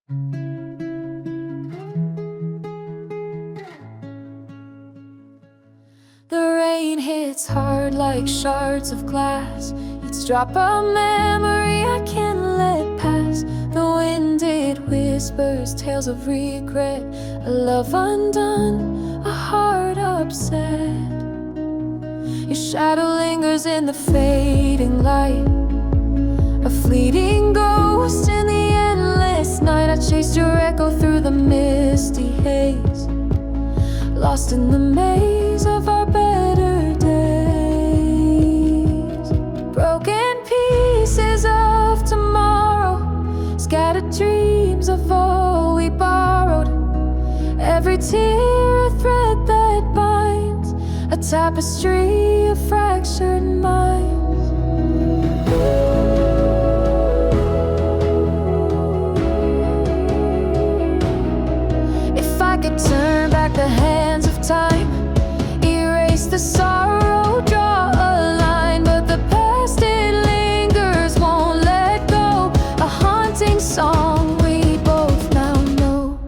The rain hits hard like shards of glass. Each drop a memory I can't let pass. The wind, it whispers tales of regret, a love undone, a heart upset. Your shadow lingers in the fading light, a fleeting ghost in the endless night. I chased your echo through the misty haze, lost in the maze of our better days. Broken pieces of tomorrow, scattered dreams of all we borrowed. Every tear a thread that binds, a tapestry of fractured minds. If I could turn back the hands of time, erase the sorrow, draw a line, but the past, it lingers, won't let go. A haunting song we both now know.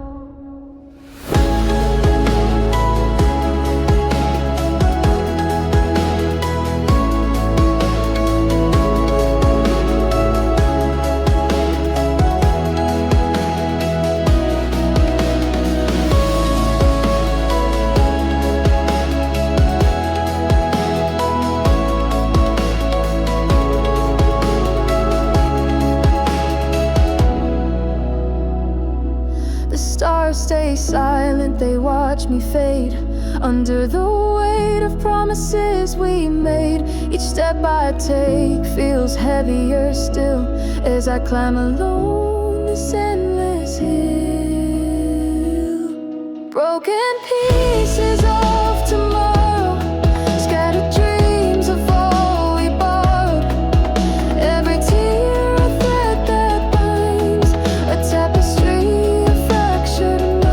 Stay silent, they watch me fade under the weight of promises we made. Each step I take feels heavier still as I climb alone this endless hill. Broken pieces of tomorrow, scattered dreams of all we borrowed. Every tear a thread that binds, a tapestry of fractured minds.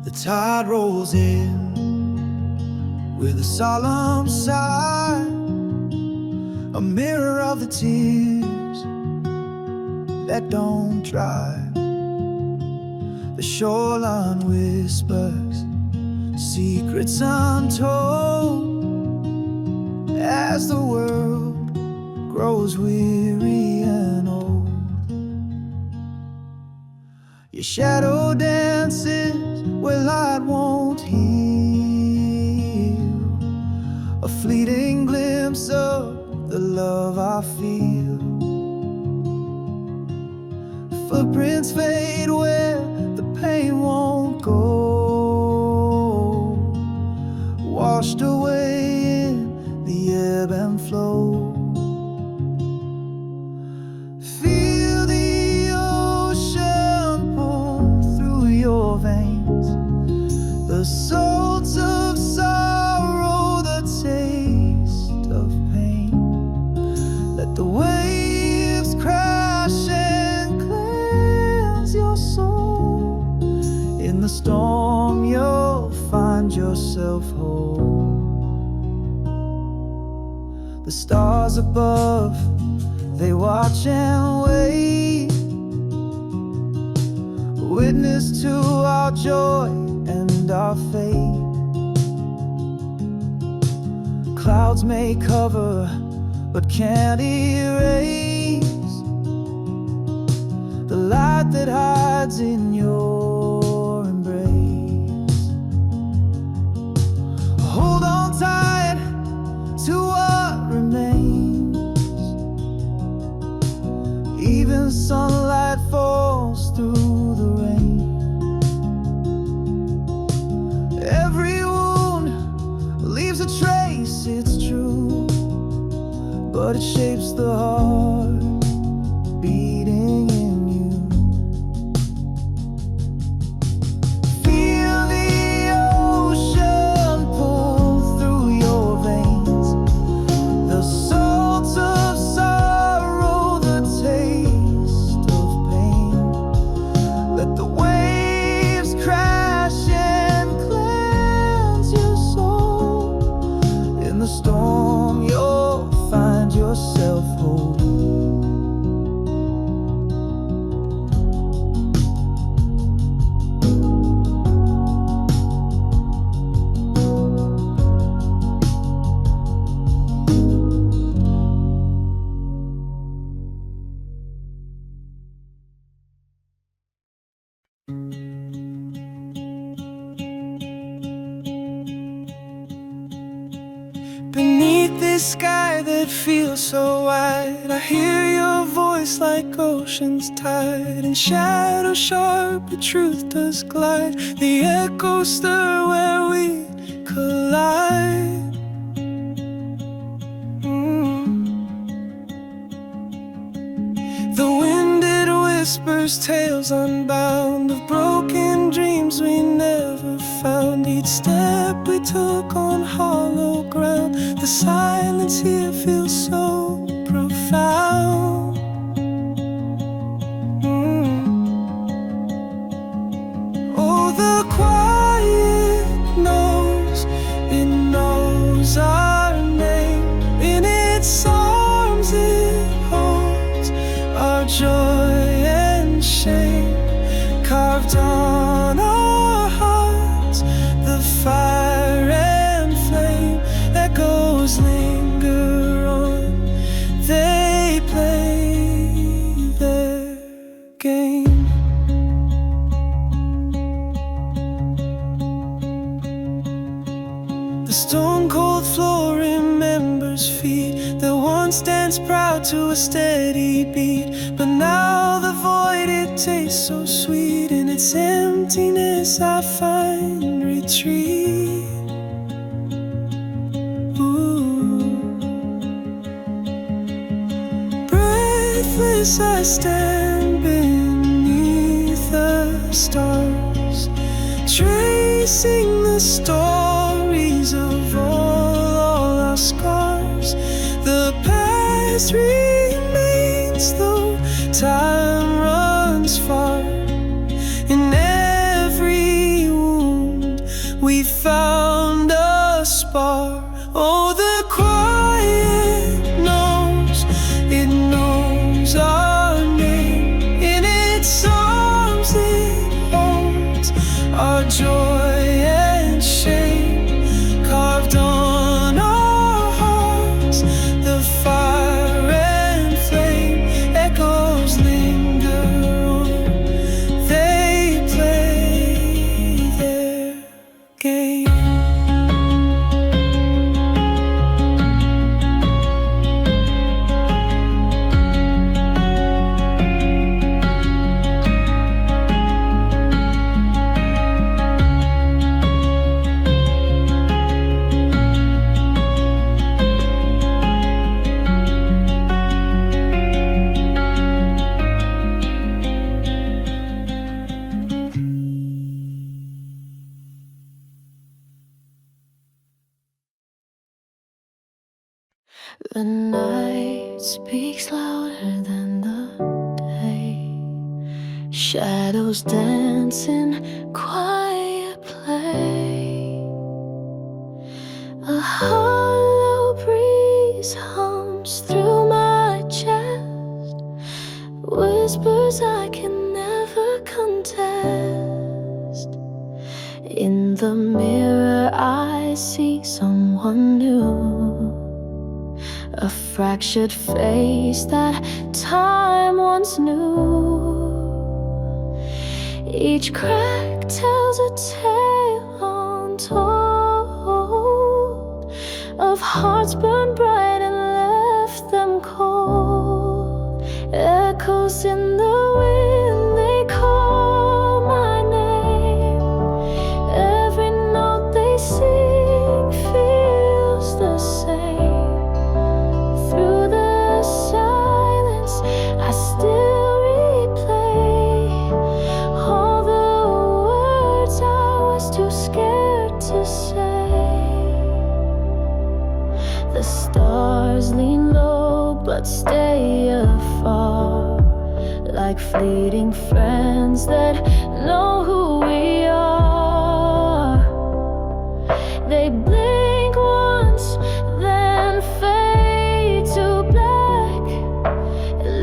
The tide rolls in with a solemn sigh, a mirror of the tears that don't dry. The shoreline whispers secrets untold as the world grows weary and old. Your shadow dances where light won't heal, a fleeting glimpse of the love I feel. Footprints fade where the pain won't go, washed away in the ebb and flow. Feel the ocean pour through your veins, the salts of sorrow, the taste of pain. Let the waves crash and cleanse your soul. In the storm you'll find yourself whole. The stars above, they watch and wait, witness to our joy and our fate. Clouds may cover but can't erase the light that hides in your embrace. sunlight falls through the rain. Every wound leaves a trace, it's true, but it shapes the heart beating in you. Feel the ocean pull through your veins, the salt of sorrow, the taste of pain. Let the waves crash and cleanse your soul. In the storm you'll find yourself whole. Beneath this sky that feels so wide, I hear your voice like ocean's tide. In shadow sharp, the truth does glide. The echoes stir where we collide. The wind, it whispers tales unbound of broken dreams we never found. Each step we took on hollow ground. The silence here feels so profound. Oh, the quiet knows, it knows our name. In its arms it holds our joy and shame. Carved on our hearts, the fire and flame. Echoes linger on, they play their game. The stone-cold floor remembers feet that once danced proud to a steady beat. But now the void, it tastes so sweet. In its emptiness I find retreat. Breathless I stand beneath the stars, tracing the stories of all our scars. The past remains though time runs far. In every wound we found a spar. Oh, the quiet knows, it knows our name. In its arms it holds our joy and shame. Carved on our hearts, the fire and flame. Echoes linger on, they play their game. The night speaks louder than the day. Shadows dance in quiet play. A hollow breeze hums through my chest, whispers I can never contest. In the mirror I see someone new, a fractured face that time once knew. Each crack tells a tale untold of hearts burned bright and left them cold. Echoes in the wind, they call my name. Every note they sing feels the same. Through the silence, I still replay all the words I was too scared to say. The stars lean low but stay afar, like fleeting friends that know who we are. They blink once, then fade to black,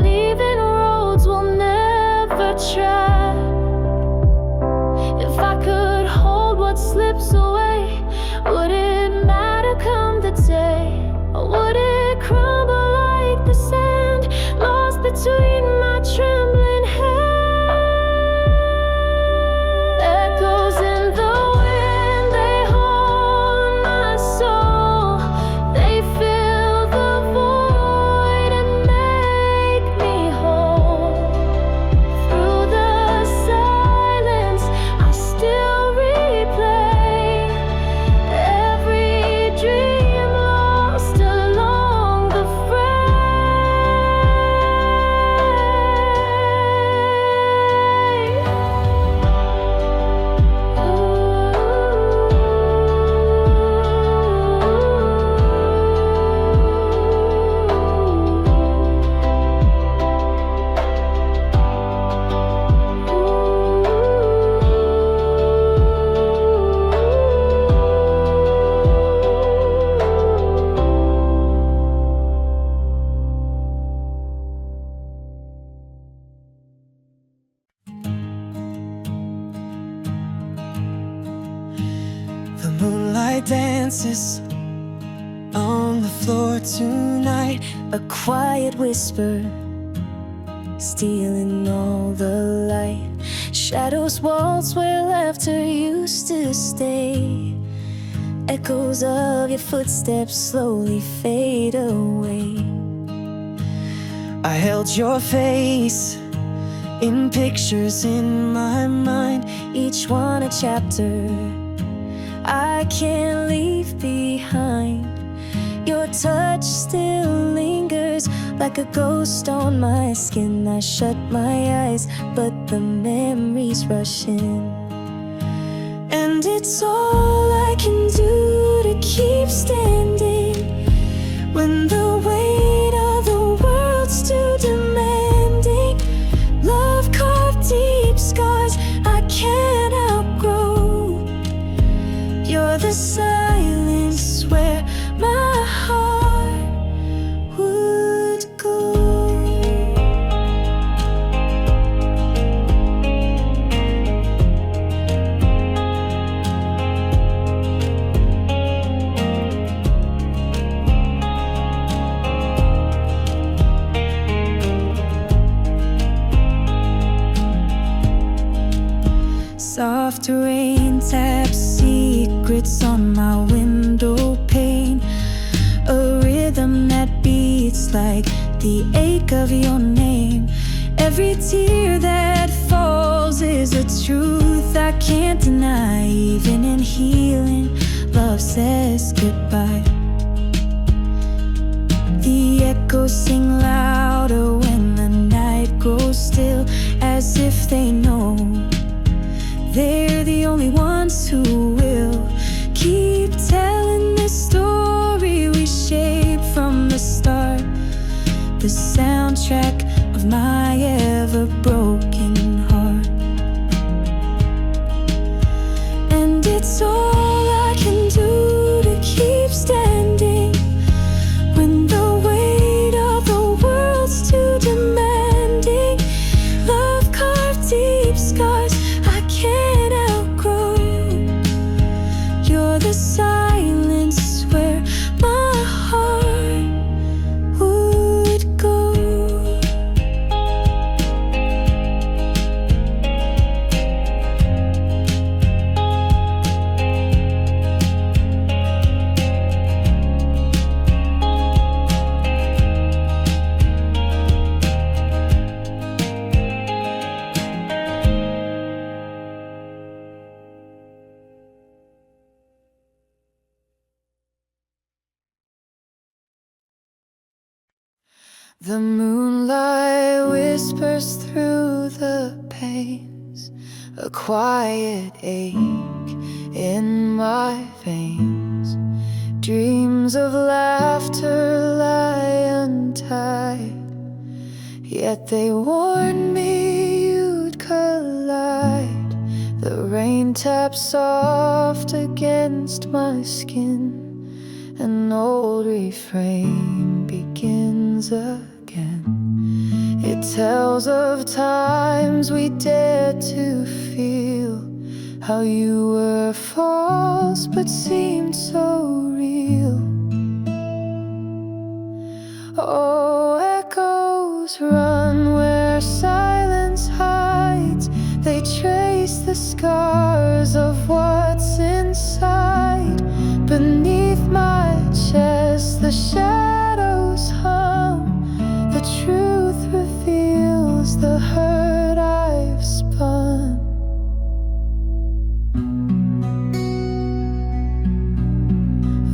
leaving roads we'll never track. If I could hold what slips away, would it matter come the day? Or would it crumble like the sand, lost between my trembling hands? Echoes in the wind, they hold my soul. They fill the void and make me whole. Through the silence, I still replay every dream lost along the fray. The moonlight dances on the floor tonight. A quiet whisper stealing all the light. Shadows waltz where laughter used to stay. Echoes of your footsteps slowly fade away. I held your face in pictures in my mind, Each one a chapter I can't leave behind. Your touch still lingers like a ghost on my skin. I shut my eyes, but the memories rush in. And it's all I can do to keep standing when the weight of the world's too demanding. Love carved deep scars I can't outgrow. You're the silence where my heart would go. Soft rain taps secrets on my window pane. A rhythm that beats like the ache of your name. Every tear that falls is a truth I can't deny. Even in healing, love says goodbye. The echoes sing louder when the night grows still, as if they know they're the only ones who will keep telling the story we shaped from the start. The soundtrack of my ever-broken heart. And it's all I can do to keep standing when the weight of the world's too demanding. Love carved deep scars I can't outgrow. You're the silence where my heart would go. The moonlight whispers through the panes, a quiet ache in my veins. Dreams of laughter lie untied, yet they warned me you'd collide. The rain taps soft against my skin, an old refrain begins again. It tells of times we dared to feel how you were false but seemed so real. Oh, echoes run where silence hides. They trace the scars of what's inside. Beneath my chest the shadows hum. The truth reveals the hurt I've spun.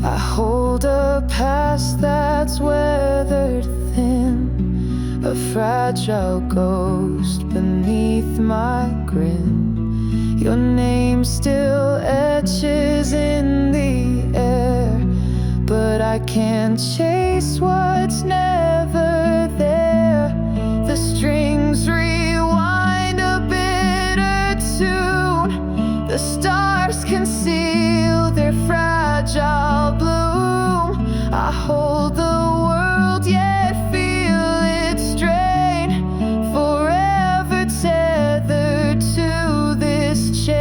I hold a past that's weathered thin, a fragile ghost beneath my grin. Your name still etches in the air, but I can't chase what's never there. The strings rewind a bitter tune. The stars conceal their fragile bloom. I hold the world yet feel its strain, forever tethered to this chain.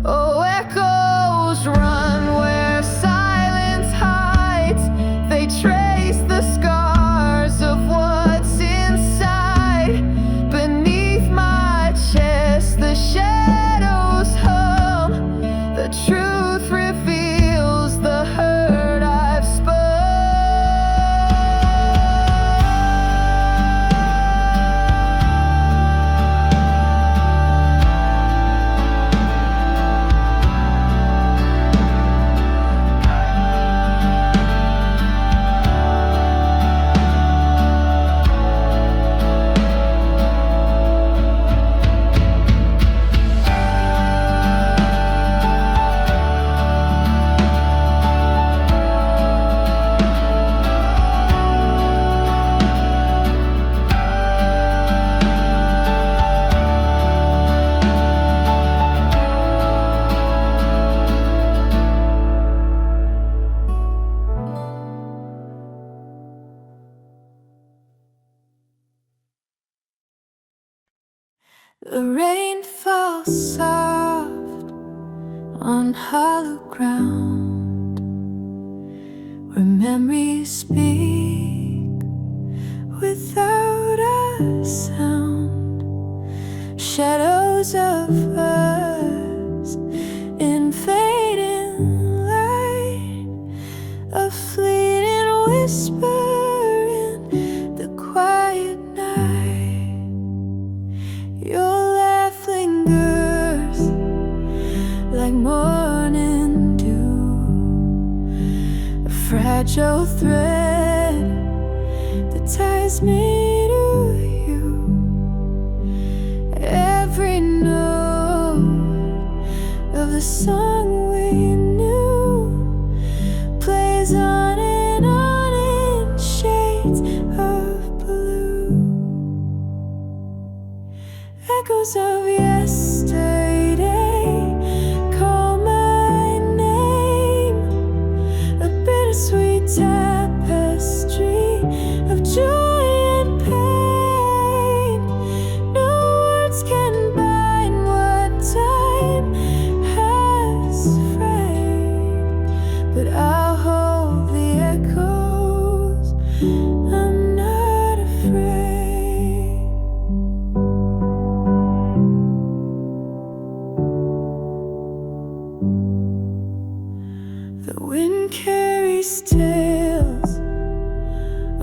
Oh, echoes run where silence hides. They trace the scars of what's inside. Beneath my chest the shadows hum. The truth reveals the hurt I've spun. The rain falls soft on hollow ground, where memories speak without a sound. Shadows of us in fading light, a fleeting whisper in the quiet night. Your laugh lingers like morning dew, a fragile thread that ties me to you. Every note of the song we knew plays on and on in shades of blue. Echoes of yesterday call my name, a bittersweet tapestry of joy and pain. No words can bind what time has framed, but I'll hold the echoes. I'm not afraid. The wind carries tales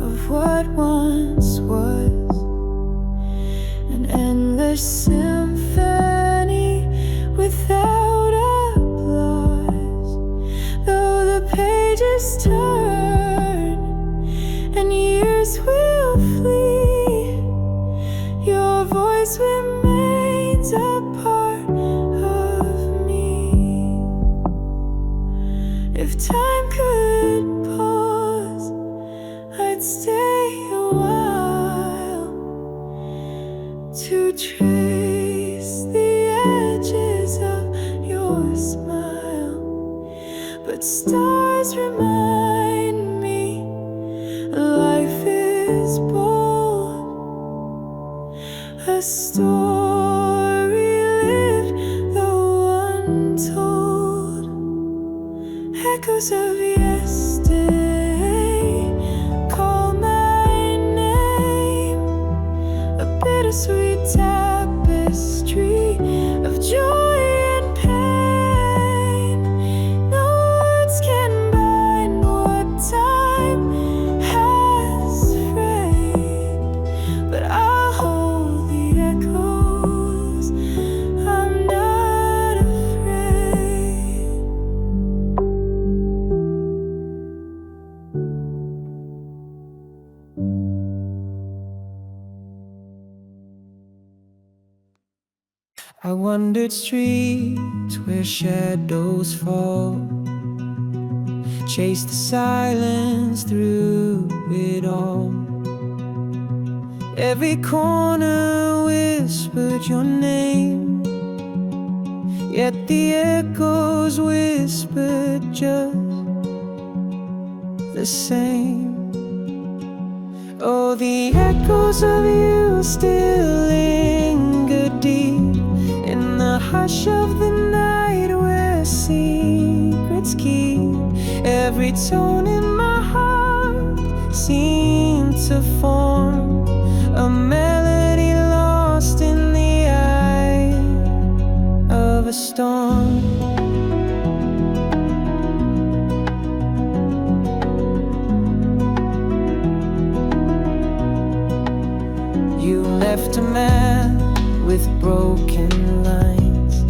of what once was, an endless symphony without applause. Though the pages turn time could pause, I'd stay a while to trace the edges of your smile. But stars remind me life is bold, a story lived though untold. Echoes of yesterday call my name, a bittersweet tapestry of joy and pain. No words can bind what time has framed, but I'll hold the echoes. I'm not afraid. I wandered streets where shadows fall, chased the silence through it all. Every corner whispered your name, yet the echoes whispered just the same. Oh, the echoes of you still linger deep in the hush of the night where secrets keep. Every tone in my heart seemed to form a melody lost in the eye of a storm. You left a man with broken lines,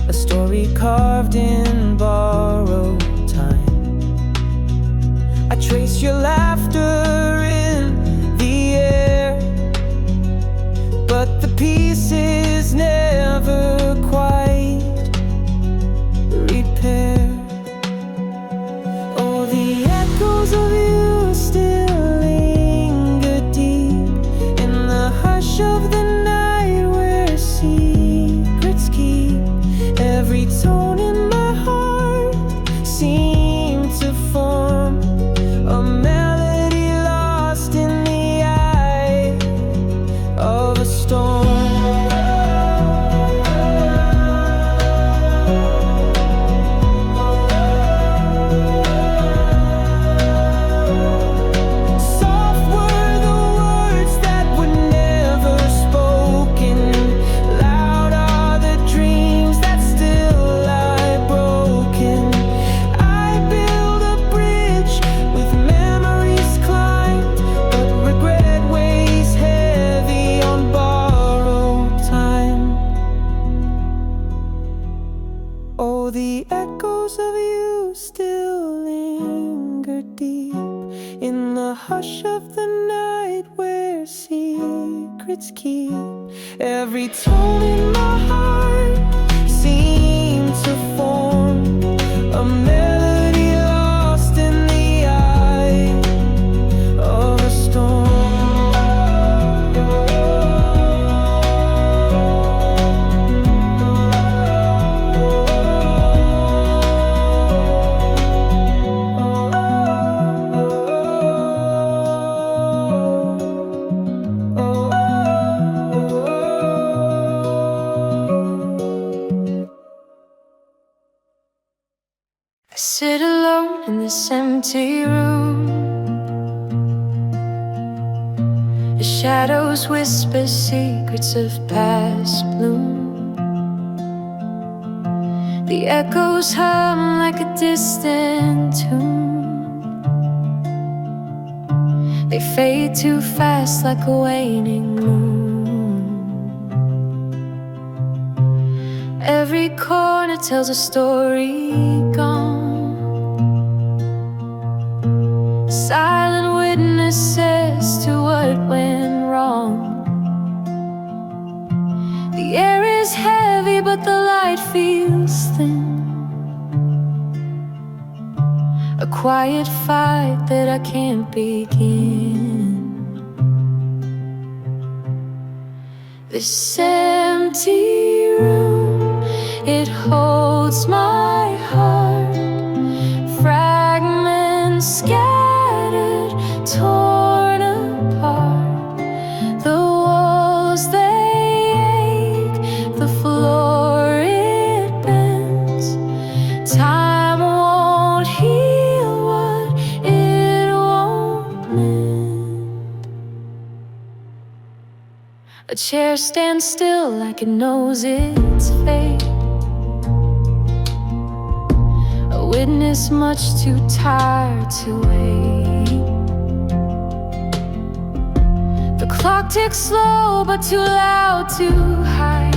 a story carved in borrowed time. I trace your laughter in the air, but the pieces never quite repair. Oh, the echoes of you still linger deep in the hush of the night where secrets keep. Every tone in my heart seemed to form a melody lost in the eye of a storm. Soft were the words that were never spoken, loud are the dreams that still lie broken. I build a bridge with memories climbed, but regret weighs heavy on borrowed time. Oh, the echoes of you still linger deep in the hush of the night where secrets keep. Every tone in my heart seemed to form a melody lost in the eye of a storm. I sit alone in this empty room. The shadows whisper secrets of past bloom. The echoes hum like a distant tune. They fade too fast like a waning moon. Every corner tells a story gone. Silent witnesses to what went wrong. The air is heavy but the light feels thin. quiet fight that I can't begin. This empty room, it holds my heart. Fragments scattered, torn apart. The walls, they ache, the floor, it bends. Time won't heal what it won't mend. A chair stands still like it knows its fate. A witness much too tired to wait. The clock ticks slow but too loud to hide.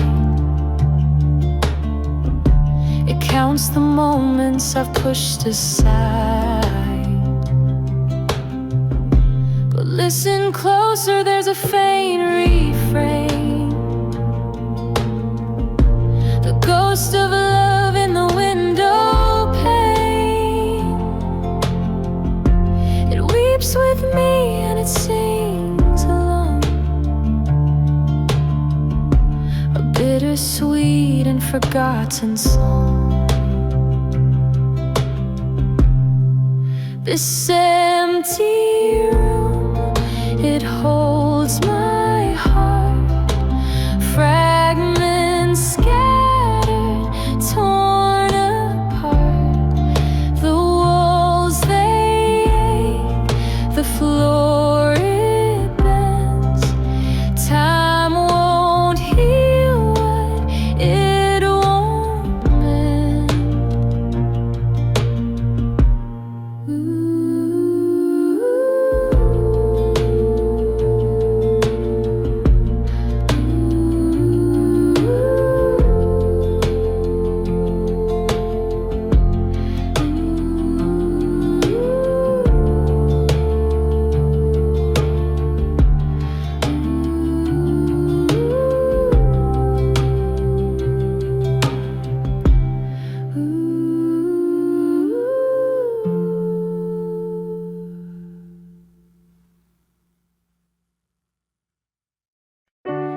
It counts the moments I've pushed aside. But listen closer, there's a faint refrain. The ghost of love in the window pane. It weeps with me and it sings along, a bittersweet and forgotten song. This empty room, it holds my heart. Fragments scattered, torn apart. The walls, they ache, the floor, it bends. Time won't heal what it won't mend.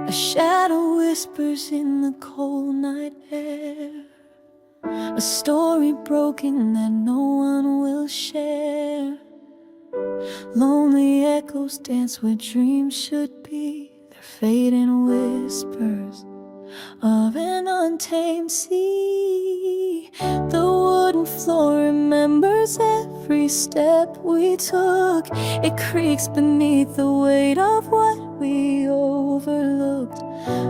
A shadow whispers in the cold night air, a story broken that no one will share. Lonely echoes dance where dreams should be. They're fading whispers of an untamed sea. The wooden floor remembers every step we took. It creaks beneath the weight of what we overlooked.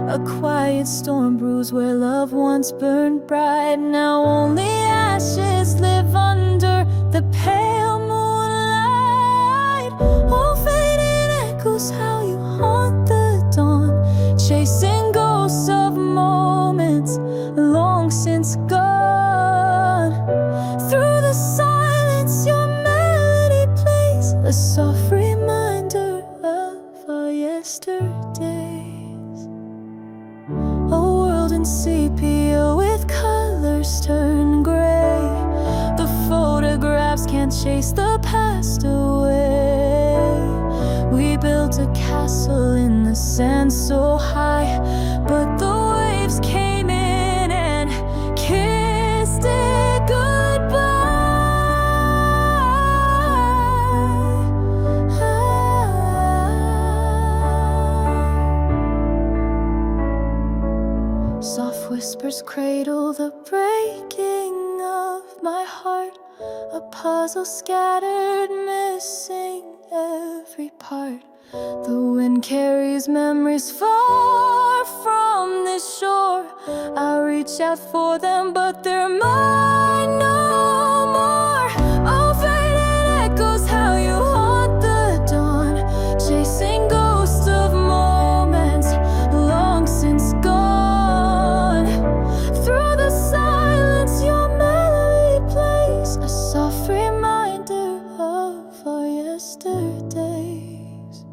A quiet storm brews where love once burned bright. Now only ashes live under the pale moonlight. Oh, fading echoes, how you haunt the dawn, chasing ghosts of moments long since gone. Through the silence your melody plays, a soft reminder of our yesterdays. A world in sepia with colors turned gray. The photographs can't chase the past away. We built a castle in the sand so high, but the waves came in and kissed it goodbye. Soft whispers cradle the breaking of my heart, a puzzle scattered, missing every part. The wind carries memories far from this shore. I reach out for them, but they're mine no more. Oh, fading echoes, how you haunt the dawn, chasing ghosts of moments long since gone. Through the silence your melody plays, a soft reminder of our yesterdays.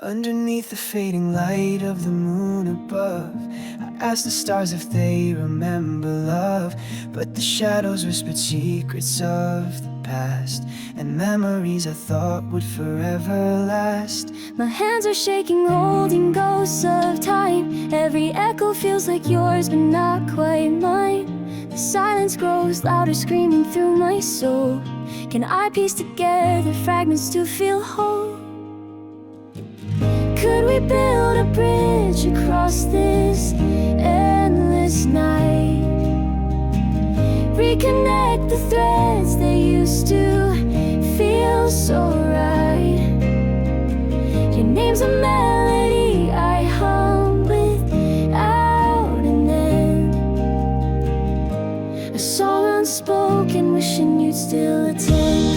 Underneath the fading light of the moon above, I asked the stars if they remember love, but the shadows whispered secrets of the past, and memories I thought would forever last. My hands are shaking, holding ghosts of time. Every echo feels like yours, but not quite mine. The silence grows louder, screaming through my soul. Can I piece together fragments to feel whole? Could we build a bridge across this endless night? Reconnect the threads that used to feel so right. Your name's a melody I hum without an end, a song unspoken, wishing you'd still attend.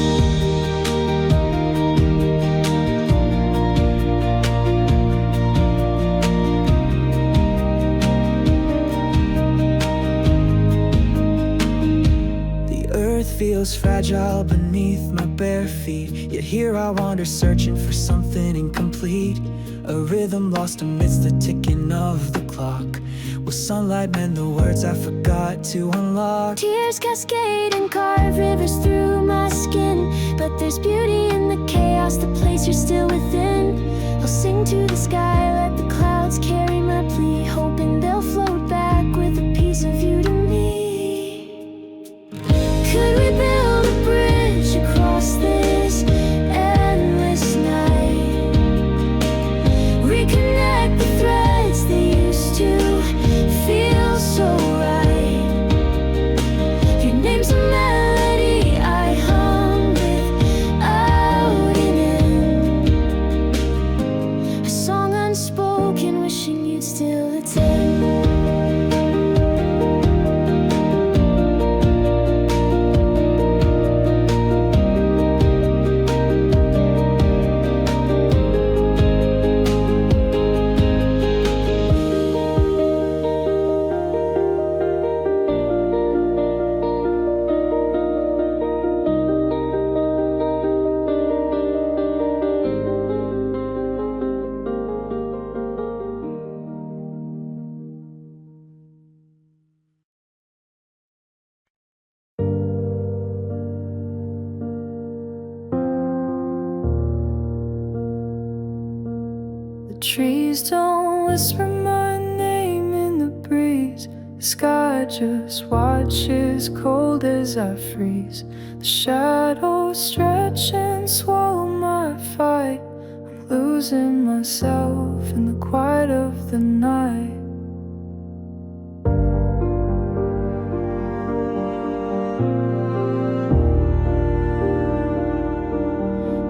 Feels fragile beneath my bare feet, yet here I wander searching for something incomplete. A rhythm lost amidst the ticking of the clock. Will sunlight mend the words I forgot to unlock? Tears cascade and carve rivers through my skin, but there's beauty in the chaos, the place you're still within. I'll sing to the sky, let the clouds carry my plea, hoping they'll float back with a piece of you to me. Could we build a bridge across this endless night? Reconnect the threads that used to feel so right. Your name's a melody I hum without an end, a song unspoken, wishing you'd still attend. The trees don't whisper my name in the breeze. The sky just watches cold as I freeze. The shadows stretch and swallow my fight. I'm losing myself in the quiet of the night.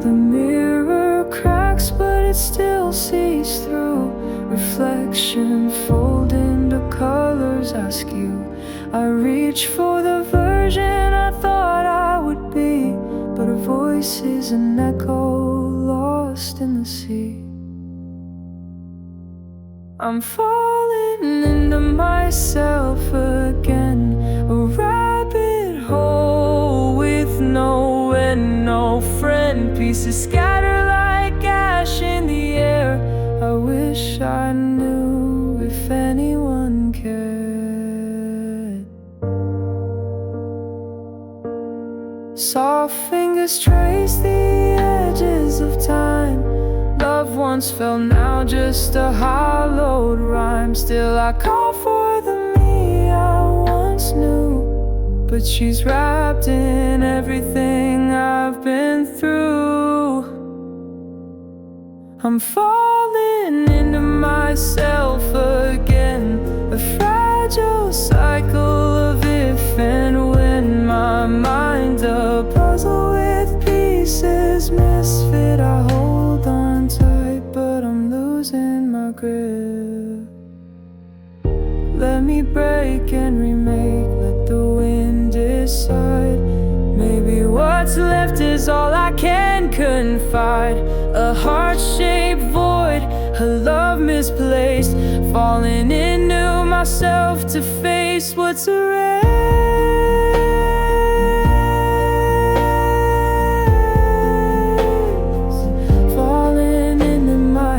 The mirror cracks, but it still sees through. Reflection fold into colors askew. I reach for the version I thought I would be, but a voice is an echo lost in the sea. I'm falling into myself again, a rabbit hole with no end, no friend. Pieces scatter like ash in the air. I wish I knew if anyone cared. Soft fingers trace the edges of time. Love once felt, now just a hollowed rhyme. Still I call for the me I once knew, but she's wrapped in everything I've been through. I'm falling into myself again, a fragile cycle of if and when. My mind a puzzle with pieces misfit. I hold on tight, but I'm losing my grip. Let me break and remake, let the wind decide. Maybe what's left is all I can confide. A heart-shaped void, a love misplaced, falling into myself to face what's erased. Falling into my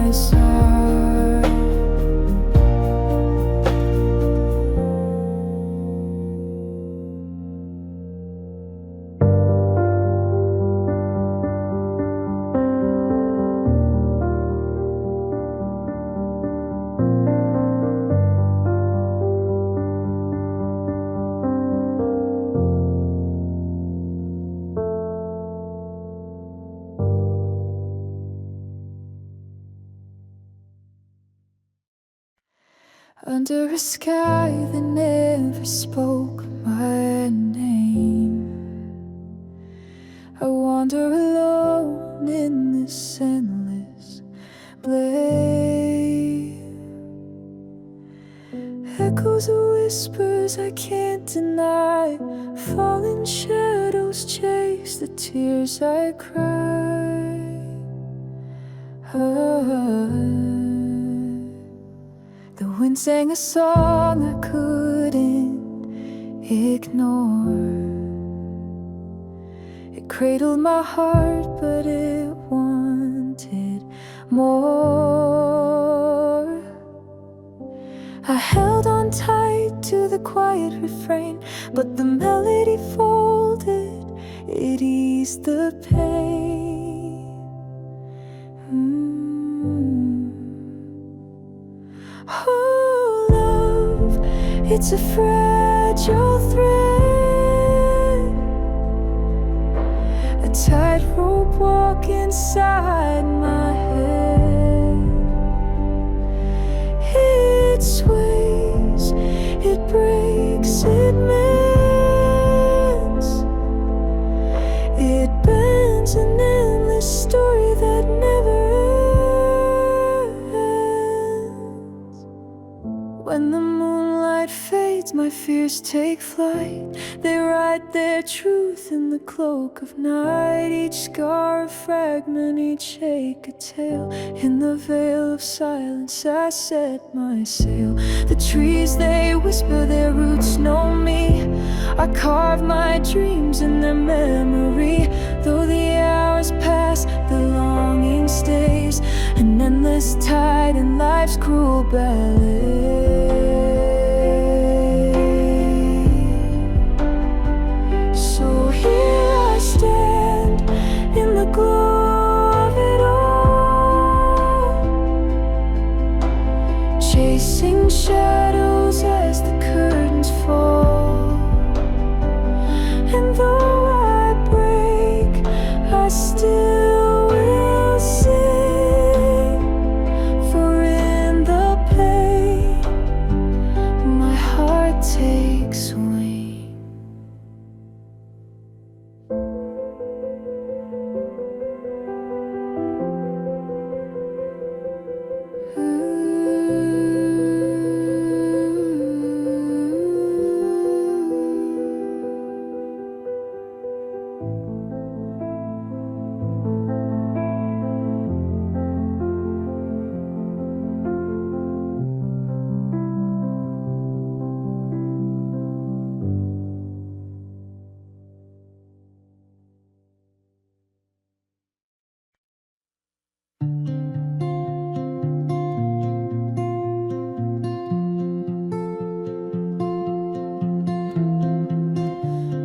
under a sky that never spoke my name. I wander alone in this endless blame. Echoes of whispers I can't deny, falling shadows chase the tears I cry. The wind sang a song I couldn't ignore. It cradled my heart, but it wanted more. I held on tight to the quiet refrain, but the melody folded, it eased the pain. Oh, love, it's a fragile thread, a tightrope walk inside my head. It sways, it breaks, it mends. It bends, an endless story that never ends. When the moonlight fades, my fears take flight. They write their truth in the cloak of night. Each scar a fragment, each ache a tale. In the veil of silence I set my sail. The trees, they whisper, their roots know me. I carve my dreams in their memory. Though the hours pass, the longing stays, an endless tide in life's cruel ballet. So here I stand in the glow of it all, chasing shadows as the curtains fall. And though I break, I still will sing, for in the pain my heart takes wing.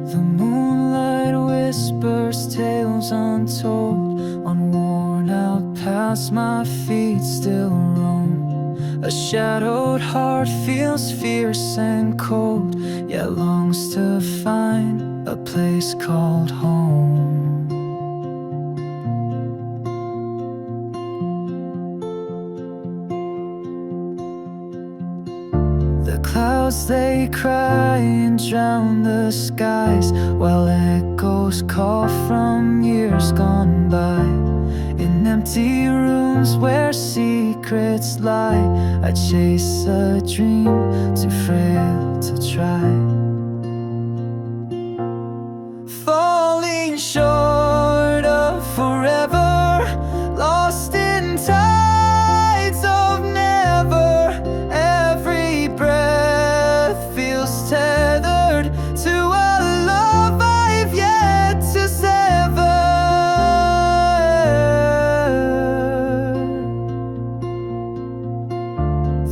The moonlight whispers tales untold, on worn out paths my feet still roam. A shadowed heart feels fierce and cold, yet longs to find a place called home. The clouds, they cry and drown the skies, while echoes call from years gone by. In empty rooms where secrets lie, I chase a dream too frail to try. Falling short of forever, lost in tides of never. Every breath feels tethered to a love I've yet to sever.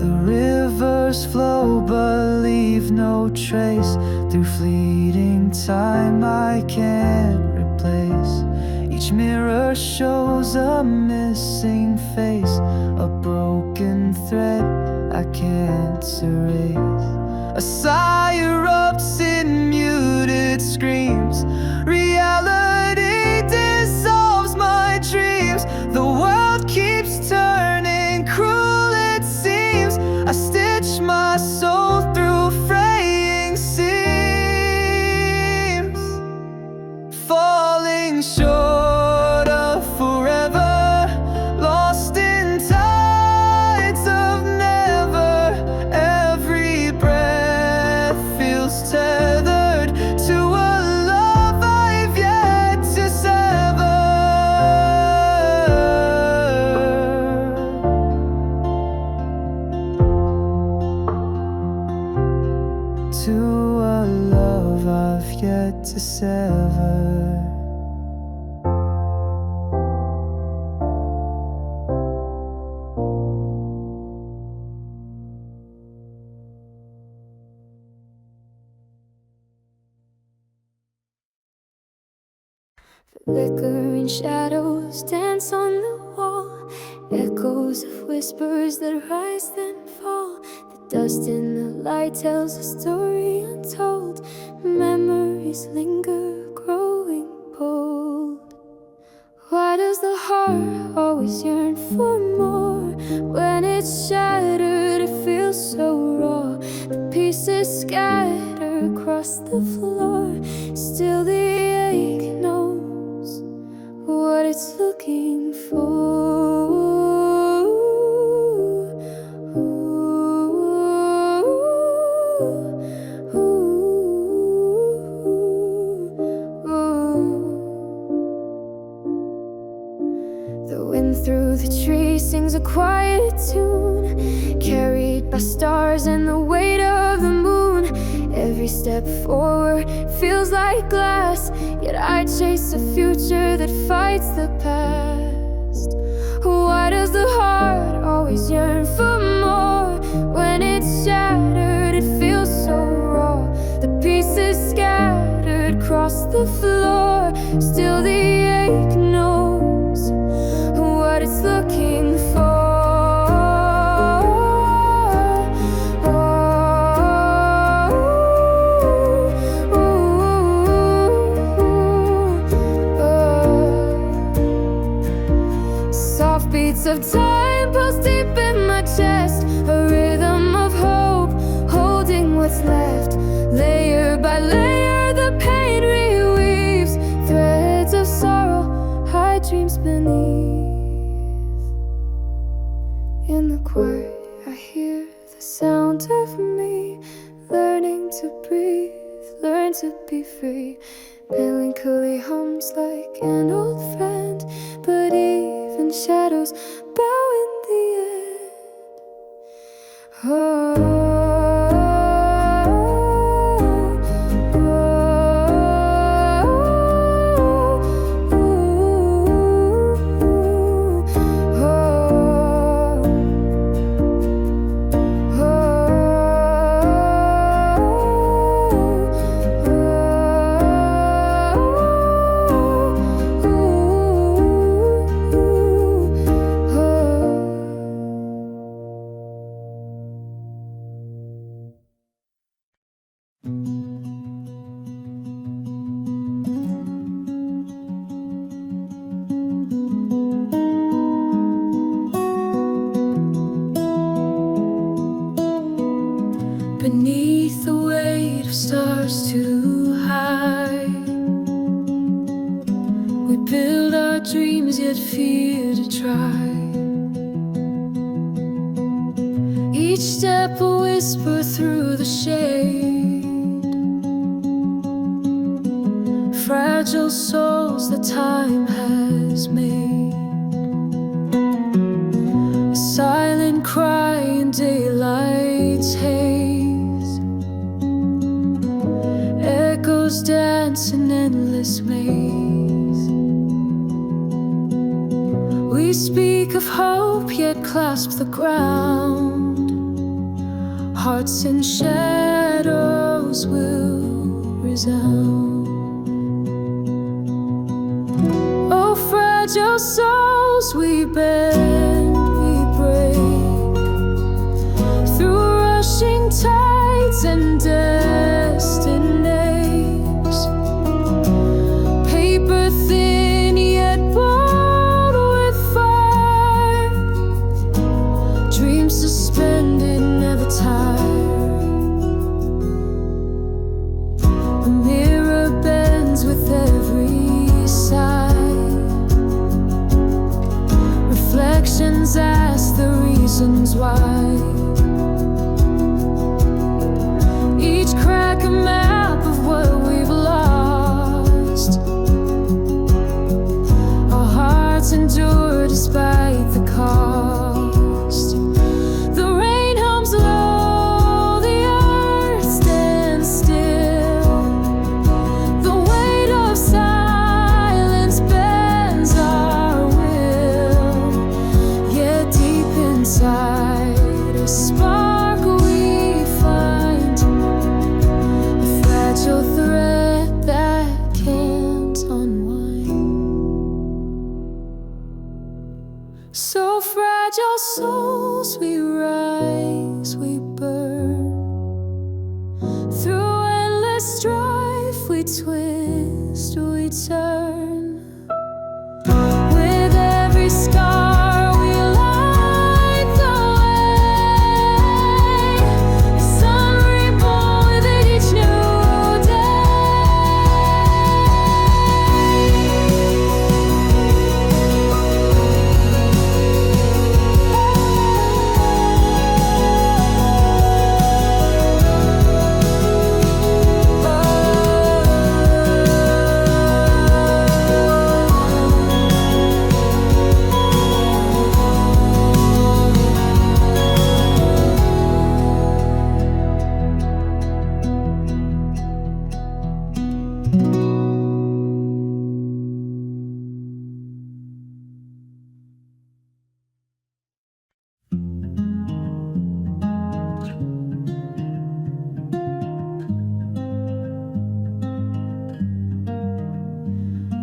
The rivers flow but leave no trace. Through fleeting time I can't replace. Each mirror shows a missing face, a broken thread I can't erase. A sigh erupts in muted screams. Reality dissolves my dreams. The world keeps turning cruel, it seems. I stitch my have yet to sever. Flickering shadows dance on the wall, echoes of whispers that rise then fall. The dust in the light tells a story untold. Memories linger, growing bold. Why does the heart always yearn for more? When it's shattered, it feels so raw. The pieces scatter across the floor. Still the ache knows what it's looking for. The wind through the trees sings a quiet tune, carried by stars and the weight of the moon. Every step forward feels like glass, yet I chase a future that fights the past. Why does the heart always yearn for more? When it's shattered, it feels so raw. The pieces scattered across the floor. Still the ache knows what it's looking for. Soft beats of time pulse deep in my chest, a rhythm of hope, holding what's left. Layer by layer the pain reweaves, threads of sorrow hide dreams beneath. In the quiet I hear the sound of me, learning to breathe, learn to be free. Melancholy hums like an old friend, but even shadows bow in the end. Beneath the weight of stars too high, we build our dreams yet fear to try. Each step a whisper through the shade, fragile souls that time has made. A silent cry in daylight's haze, echoes dance in endless maze. We speak of hope yet clasp the ground, hearts in shadows will resound. Oh, fragile souls, we bend, we break through rushing tides and destined names. Paper thin yet bold with fire, dreams suspended, never tired. The mirror bends with every sigh, reflections ask the reasons why. Each crack a map of what we've lost. Our hearts endure despite the cost. The rain hums low, the earth stands still. spark we find, a fragile thread that can't unwind. So fragile souls, we rise, we burn. Through endless strife, we twist, we turn. With every scar, we light the way. The sun reborn with each new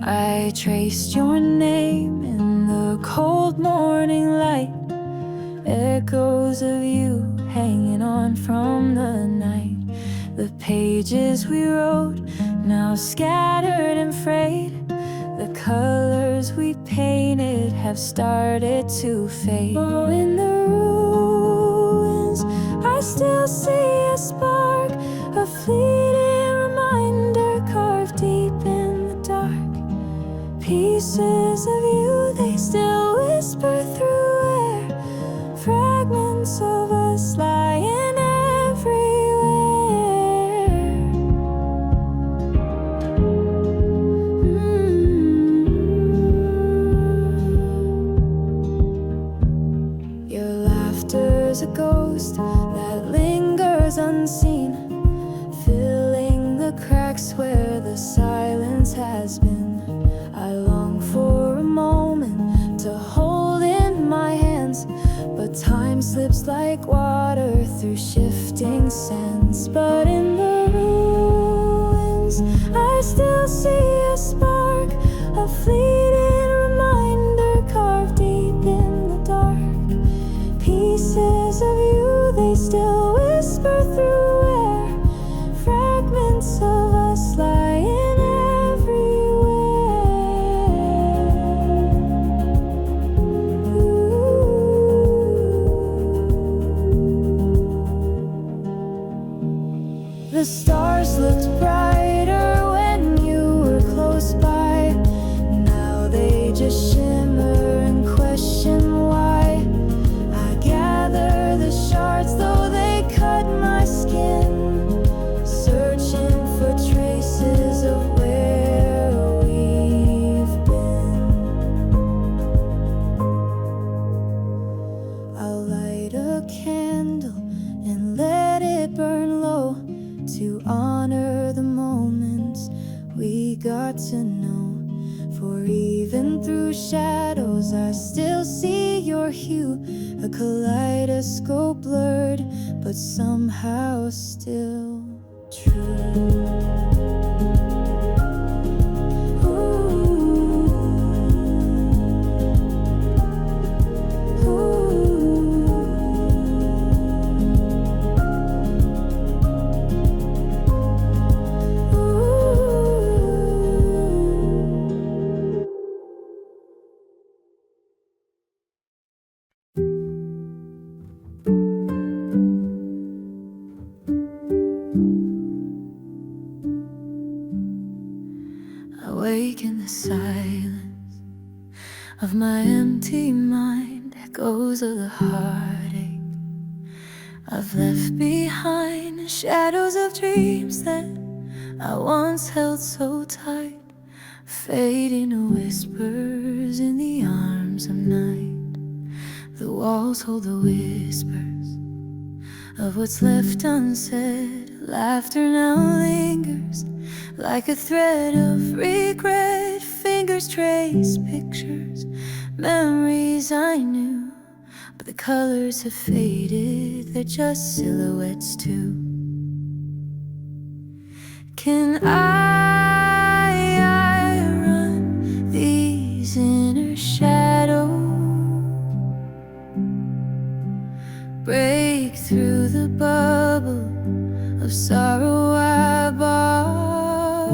I traced your name in the cold morning light, echoes of you hanging on from the night. The pages we wrote, now scattered and frayed. The colors we painted have started to fade. Oh, in the ruins, I still see a spark, a fleeting reminder carved deep in the dark. Pieces of you, they still whisper through air, fragments of us lying everywhere. Your laughter's a ghost that lingers unseen, filling the cracks where the silence has been. I long for a moment to hold in my hands, but time slips like water through shifting sands. But in the ruins, I still see a spark, a fleeting reminder carved deep in the dark. Pieces of you, they still whisper through air, fragments of us lying The stars looked brighter when you were close by. Now they just shimmer and question why. I gather the shards though they cut my skin, searching for traces of where we've been. I'll light a candle and let it burn low, to honor the moments we got to know. For even through shadows I still see your hue, a kaleidoscope blurred but somehow still true. Awake in the silence of my empty mind, echoes of the heartache I've left behind, shadows of dreams that I once held so tight, fading to whispers in the arms of night. The walls hold the whispers of what's left unsaid. Laughter now lingers like a thread of regret. Fingers trace pictures, memories I knew, but The colors have faded, they're just silhouettes too. Can I run these inner shadows? Break through the bubble of sorrow I borrow.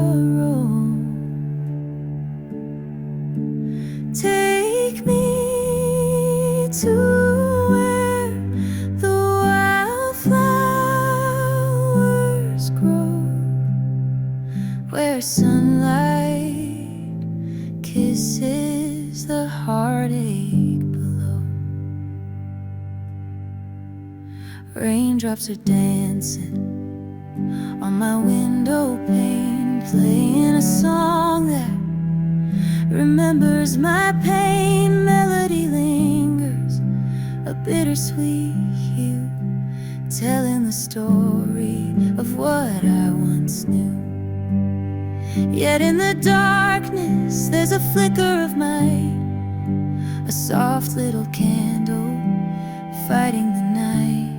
Take me to where the wildflowers grow, where sunlight kisses the heartache below. Raindrops are dancing on my window pane, playing a song that remembers my pain. Melody lingers, a bittersweet hue, telling the story of what I once knew. Yet in the darkness there's a flicker of light, a soft little candle fighting the night.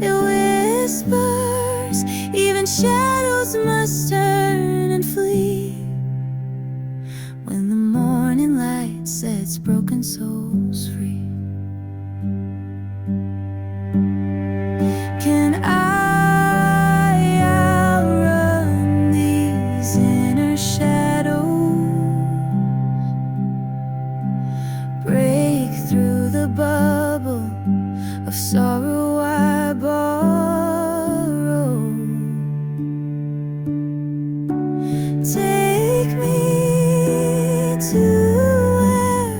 It whispers, even shadows must turn and flee when the morning light sets broken souls free. Can I outrun these inner shadows? Break through the bubble of sorrow I borrow. Take me to where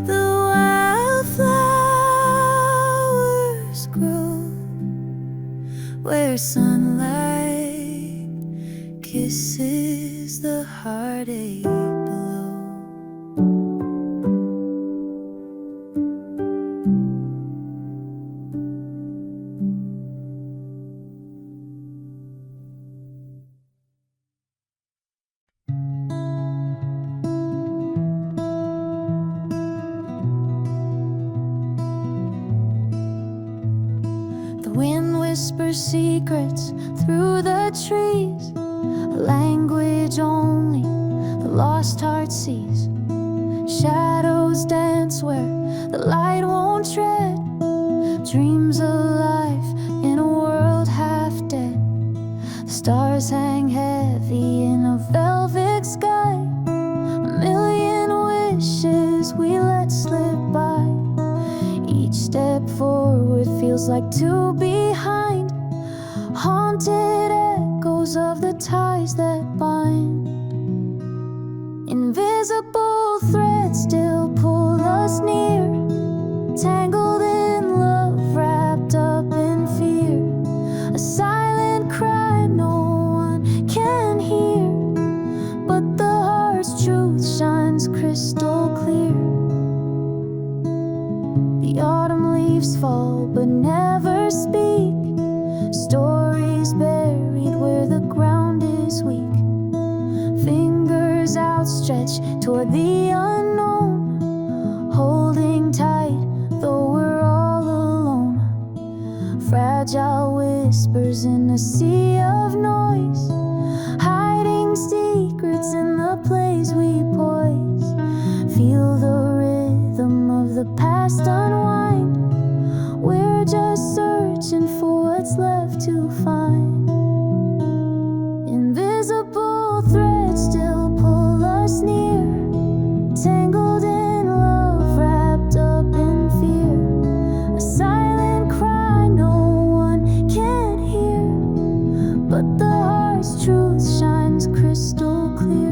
the wildflowers grow, where sunlight kisses the heartache below. The wind whispers secrets through the trees, a language only the lost heart sees. Shadows dance where the light won't tread, dreams alive in a world half dead. The stars hang heavy in a velvet sky, a million wishes we let slip by. Each step forward feels like two behind, haunted echoes of the ties that bind. Invisible threads still pull us near, tangled in love, wrapped up in fear. A silent cry no one can hear, but the heart's truth shines crystal clear. The autumn leaves fall but never speak, stories buried where the ground is weak. Fingers outstretched toward the unknown, holding tight though we're all alone. Fragile whispers in a sea of noise, hiding secrets in the place we poise. Feel the rhythm of the past unwind, we're just searching for what's left to find. Invisible threads still pull us near, tangled in love, wrapped up in fear. A silent cry no one can hear, but the heart's truth shines crystal clear.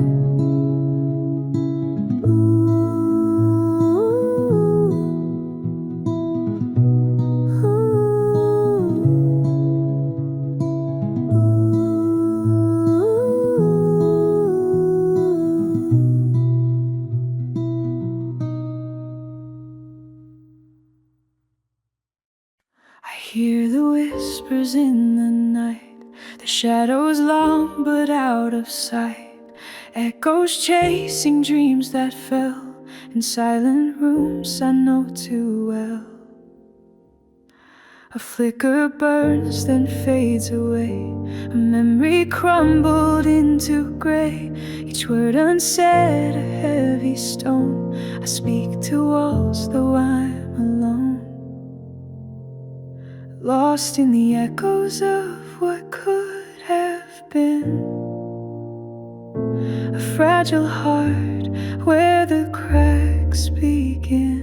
I hear the whispers in the night, the shadows long but out of sight, echoes chasing dreams that fell in silent rooms I know too well. A flicker burns, then fades away. A memory crumbled into gray. Each word unsaid, a heavy stone. I speak to walls, though I'm alone. Lost in the echoes of what could have been. A fragile heart where the cracks begin.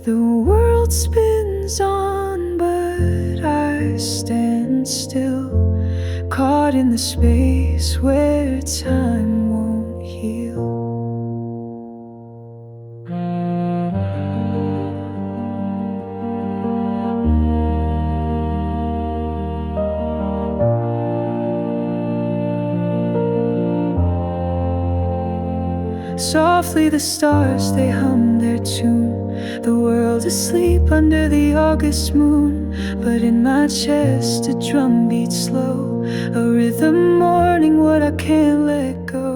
The world spins on, but I stand still, caught in the space where time won't heal. Softly the stars, they hum their tune. The world asleep under the August moon. But in my chest a drum beats slow, a rhythm mourning what I can't let go.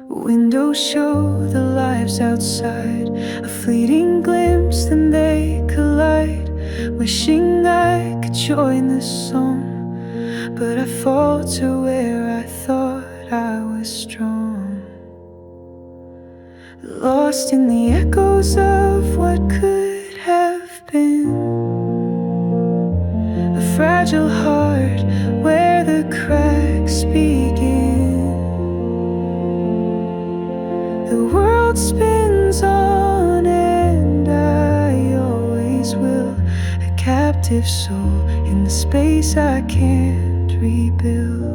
Windows show the lives outside, a fleeting glimpse, then they collide. Wishing I could join this song, but I falter where I thought I was strong. Lost in the echoes of what could have been. A fragile heart where the cracks begin. The world spins on and I always will. A captive soul in the space I can't rebuild.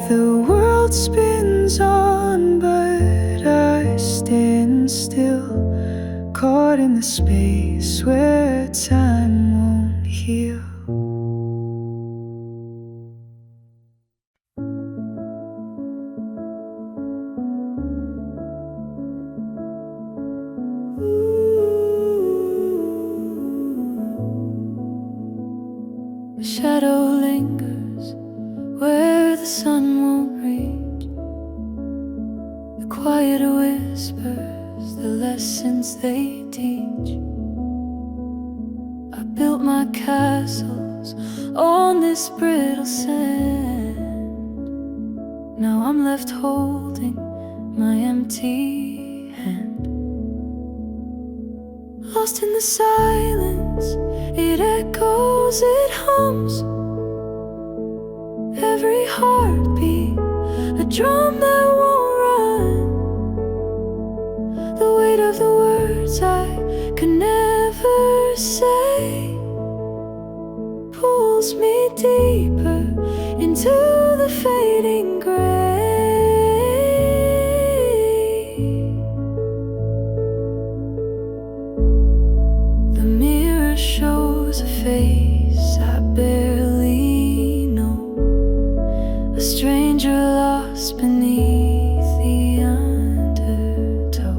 The world spins on, but I stand still, caught in the space where time won't heal. The shadow lingers where the sun won't reach. The quiet whispers, the lessons they teach. I built my castles on this brittle sand. Now I'm left holding my empty hand. Lost in the silence, it echoes, it hums. Every heartbeat, a drum that won't run. The weight of the words I could never say pulls me deeper into the fading gray. The mirror shows a face I barely know, a stranger lost beneath the undertow.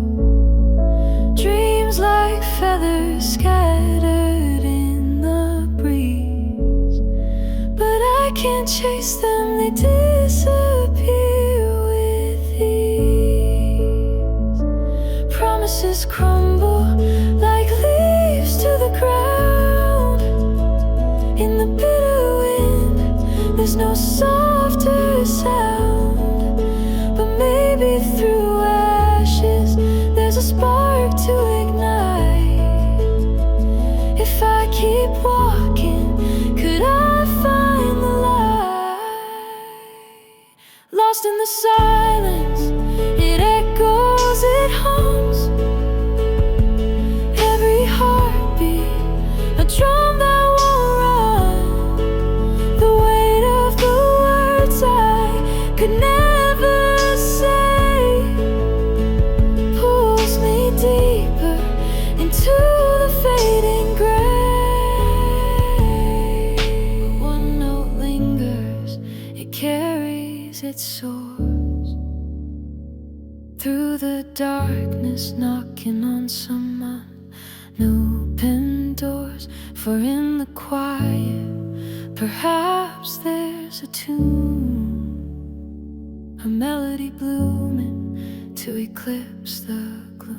Dreams like feathers scattered in the breeze, but I can't chase them, they disappear with ease. Promises crumble like leaves to the ground. In the bitter wind, there's no softer sound. But maybe through ashes, there's a spark to ignite. If I keep walking, could I find the light? Lost in the silence, it echoes, it hums. Every heartbeat, a drum that won't run. The weight of the words I could never say pulls me deeper into the fading gray. One note lingers, it carries its source through the darkness, knocking on someone no open doors, for in the quiet, perhaps there's a tune, a melody blooming to eclipse the gloom.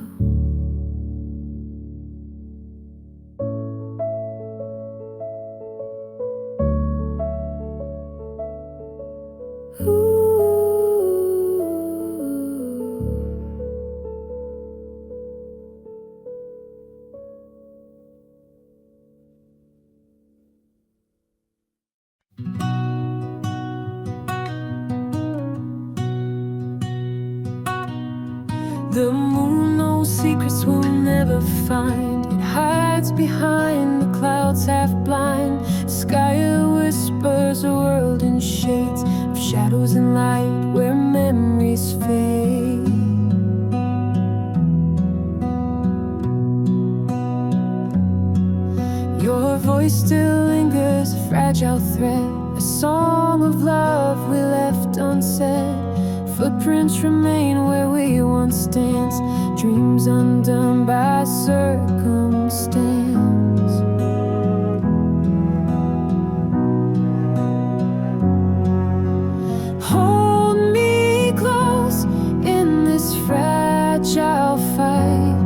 The moon knows secrets we'll never find. It hides behind the clouds half blind. The sky whispers a world in shades of shadows and light where memories fade. Your voice still lingers, a fragile thread, a song of love we left unsaid. Footprints remain where we once danced, dreams undone by circumstance. Hold me close in this fragile fight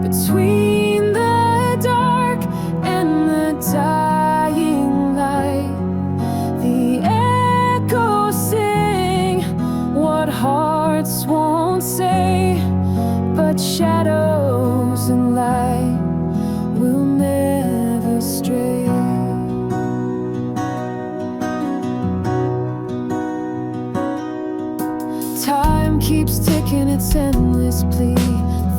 between the dark and the dying light. The echoes sing what hearts won't say, but shadows and light will never stray. Time keeps ticking its endless plea,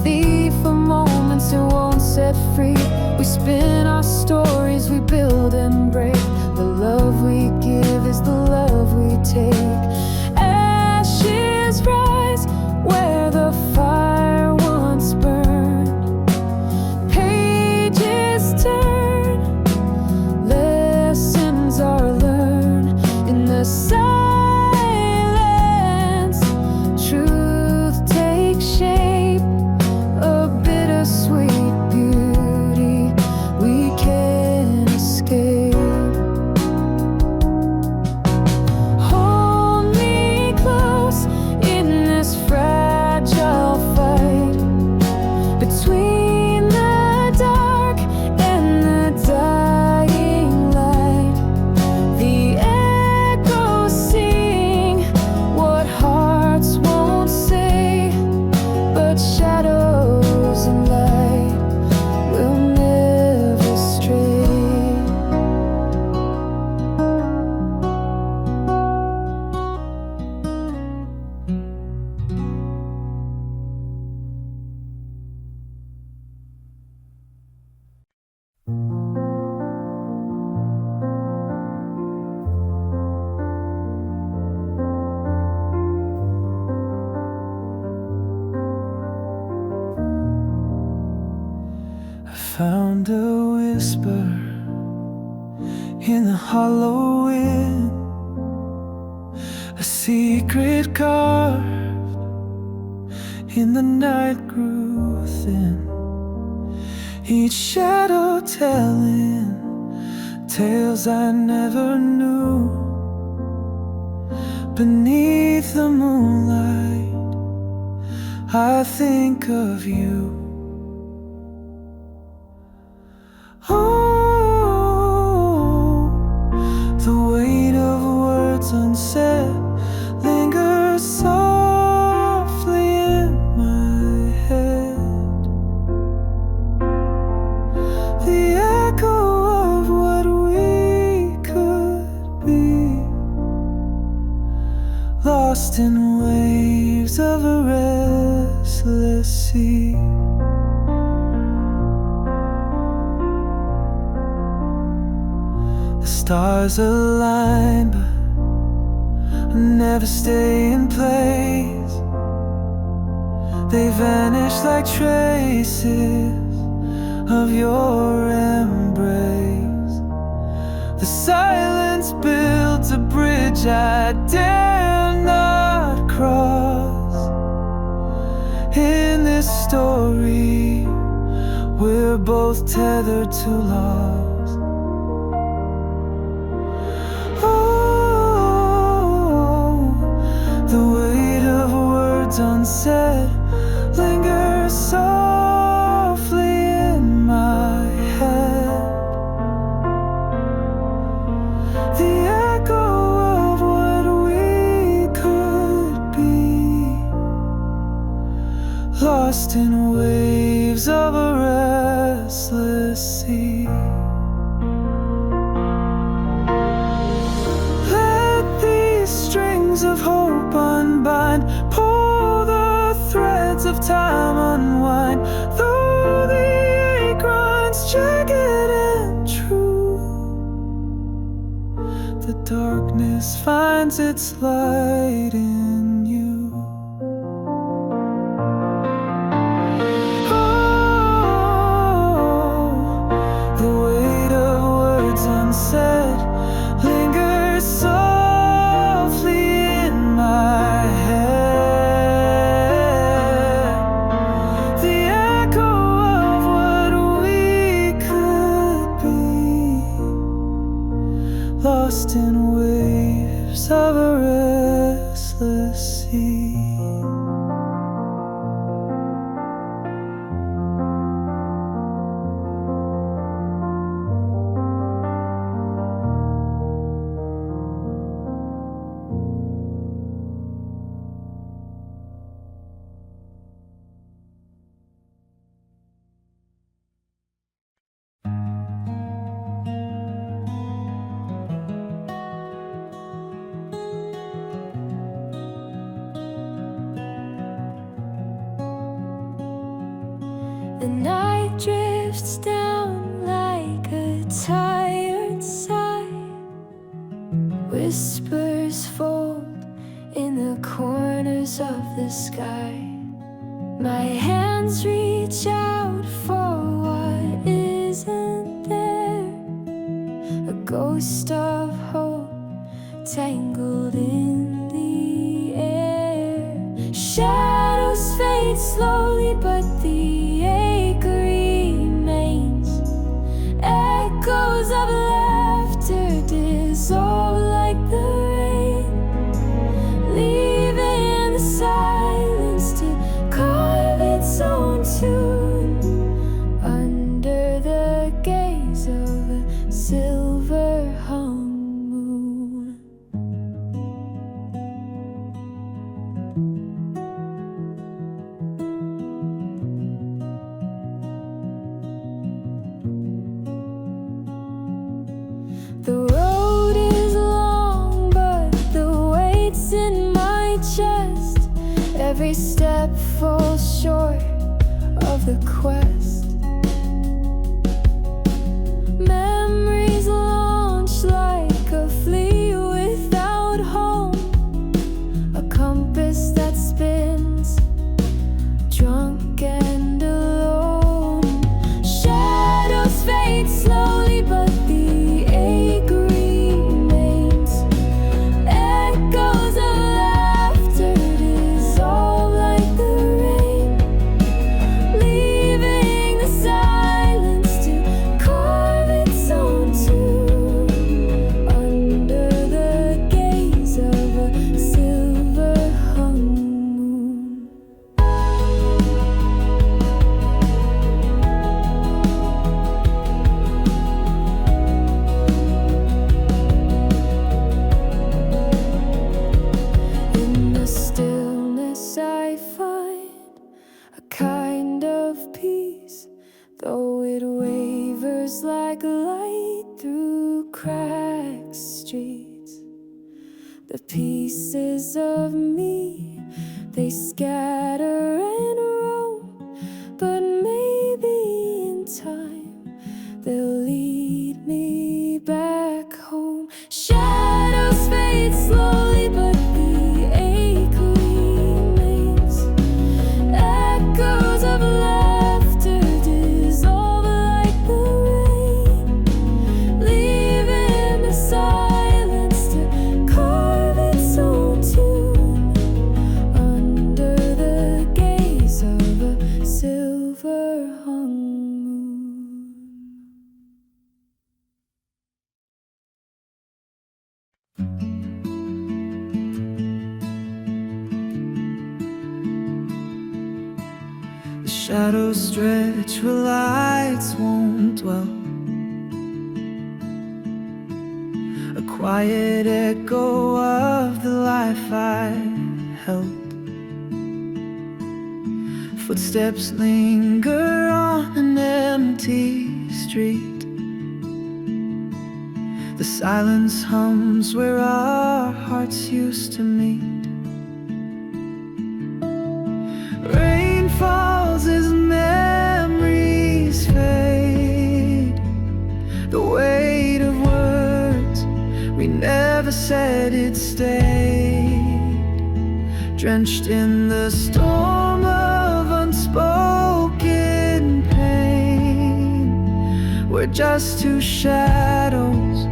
thief of moments it won't set free. We spin our stories, we build and break. The love we give is the love we take. Ashes rise where the fire once burned. Pages turn, lessons are learned in the silence. Truth takes shape, a bittersweet beauty we can't escape. Hold me close in this fragile fight between the dark and the dying light. The echoes sing what hearts won't say, but shadows and light will never stray. I found a whisper in the hollow wind, a secret carved in the night grew thin. Each shadow telling tales I never knew. Beneath the moonlight, I think of you. Oh, the weight of words unsaid lingers softly in my head. The echo of what we could be, lost in waves of a restless sea. The stars align, but never stay in place. They vanish like traces of your embrace. The silence builds a bridge I dare not cross. In this story, we're both tethered to loss. Oh, the weight of words unsaid lingers softly in my head. The echo of what we could be, lost in waves of a restless sea. Let these strings of hope unbind, pull the threads of time unwind. Though the ache runs jagged and true, the darkness finds its light in you. Unsaid lingers softly in my head. The echo of what we could be, lost in waves of a restless sea. The night drifts down like a tired sigh. Whispers fold in the corners of the sky. My hands reach out for what isn't there, a ghost of hope tangled in the air. Shadows fade slowly, but the ache remains. Echoes of laughter dissolve like the rain, leaving the silence to carve its own tune under the gaze of a silver hung moon. The road is long, but the weight's in my chest. Every step falls short of the quest. Memories launch like a flea without home, a compass that spins, drunk and alone. Shadows fade slowly, but the ache remains. Echoes of laughter dissolve like the rain, leaving the silence to carve its own tune under the gaze of a silver hung moon. In the stillness I find a kind of peace, though it wavers like light through cracked streets. The pieces of me, they scatter and roam, but maybe in time they'll lead me back home. Shadows fade slowly, but the ache remains. Echoes of laughter dissolve like the rain, leaving the silence to carve its own tune under the gaze of a silver hung moon. Shadows stretch where lights won't dwell. A quiet echo of the life I held. Footsteps linger on an empty street. The silence hums where our hearts used to meet. Rain falls as memories fade. The weight of words we never said it stayed. Drenched in the storm of unspoken pain. We're just two shadows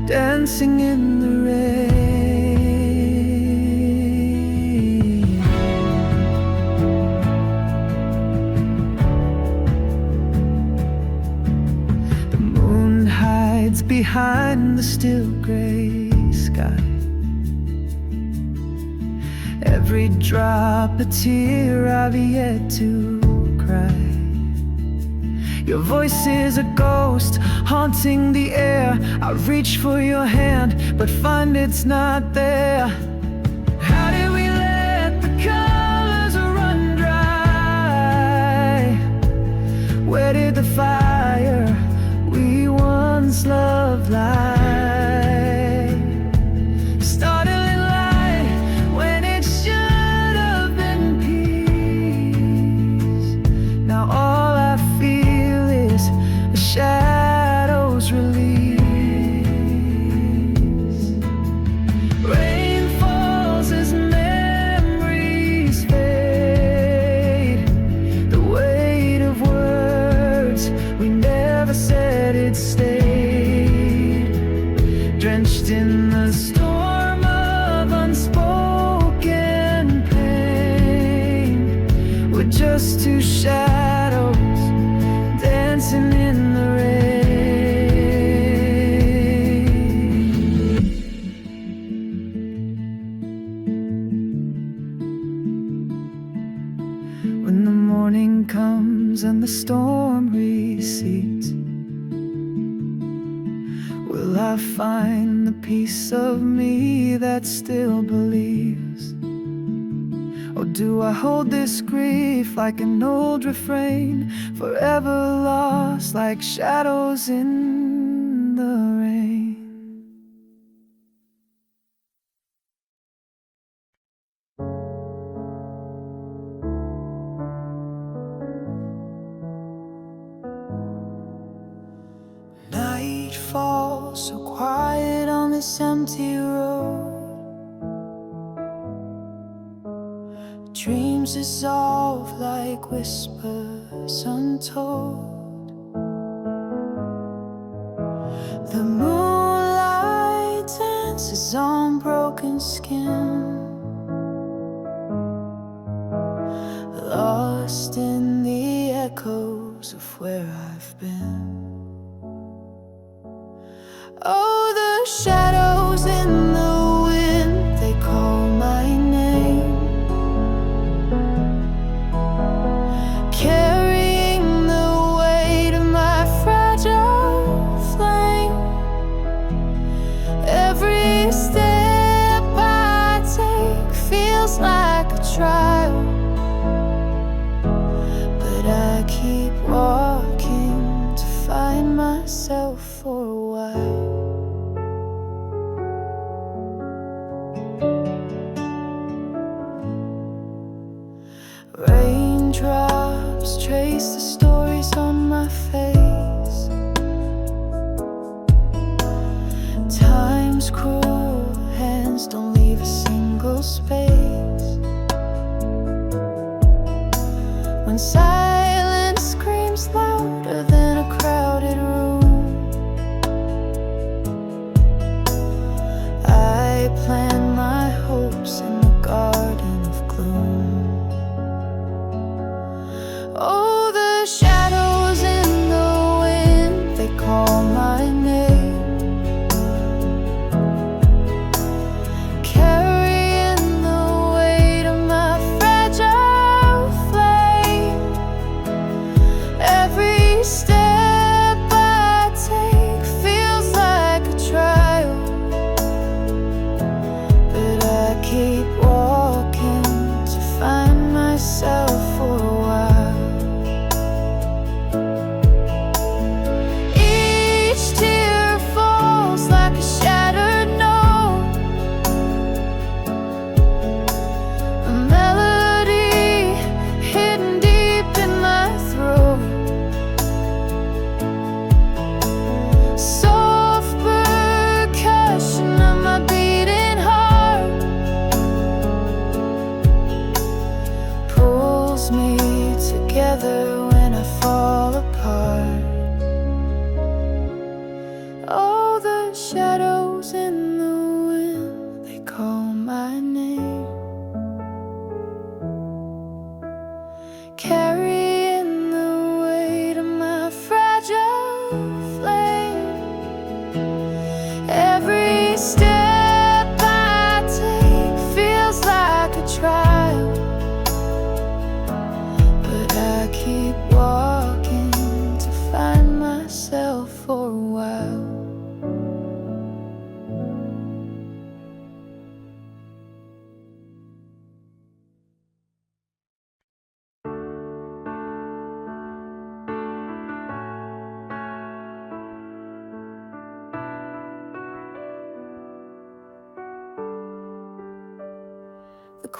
dancing in the rain. The moon hides behind the still gray sky. Every drop a tear I've yet to cry. Your voice is a ghost haunting the air. I reach for your hand but find it's not there. How did we let the colors run dry? Where did the fire we once loved lie? Startling light when it should have been peace. Now all I feel is a shadows release. Rain falls as memories fade. The weight of words we never said it stayed. Drenched in the storm of unspoken pain. We're just two shadows dancing in the rain. When the morning comes and the storm recedes, will I find the piece of me that still believes? Or do I hold this grief like an old refrain, forever lost like shadows in the rain? Night falls so quiet on this empty road. Dreams dissolve like whispers untold. The moonlight dances on broken skin, lost in the echoes of where I've been. Oh, the shadows in the wind, they call my name, carrying the weight of my fragile flame. Every step I take feels like a trial, but I keep walking. find myself for a while.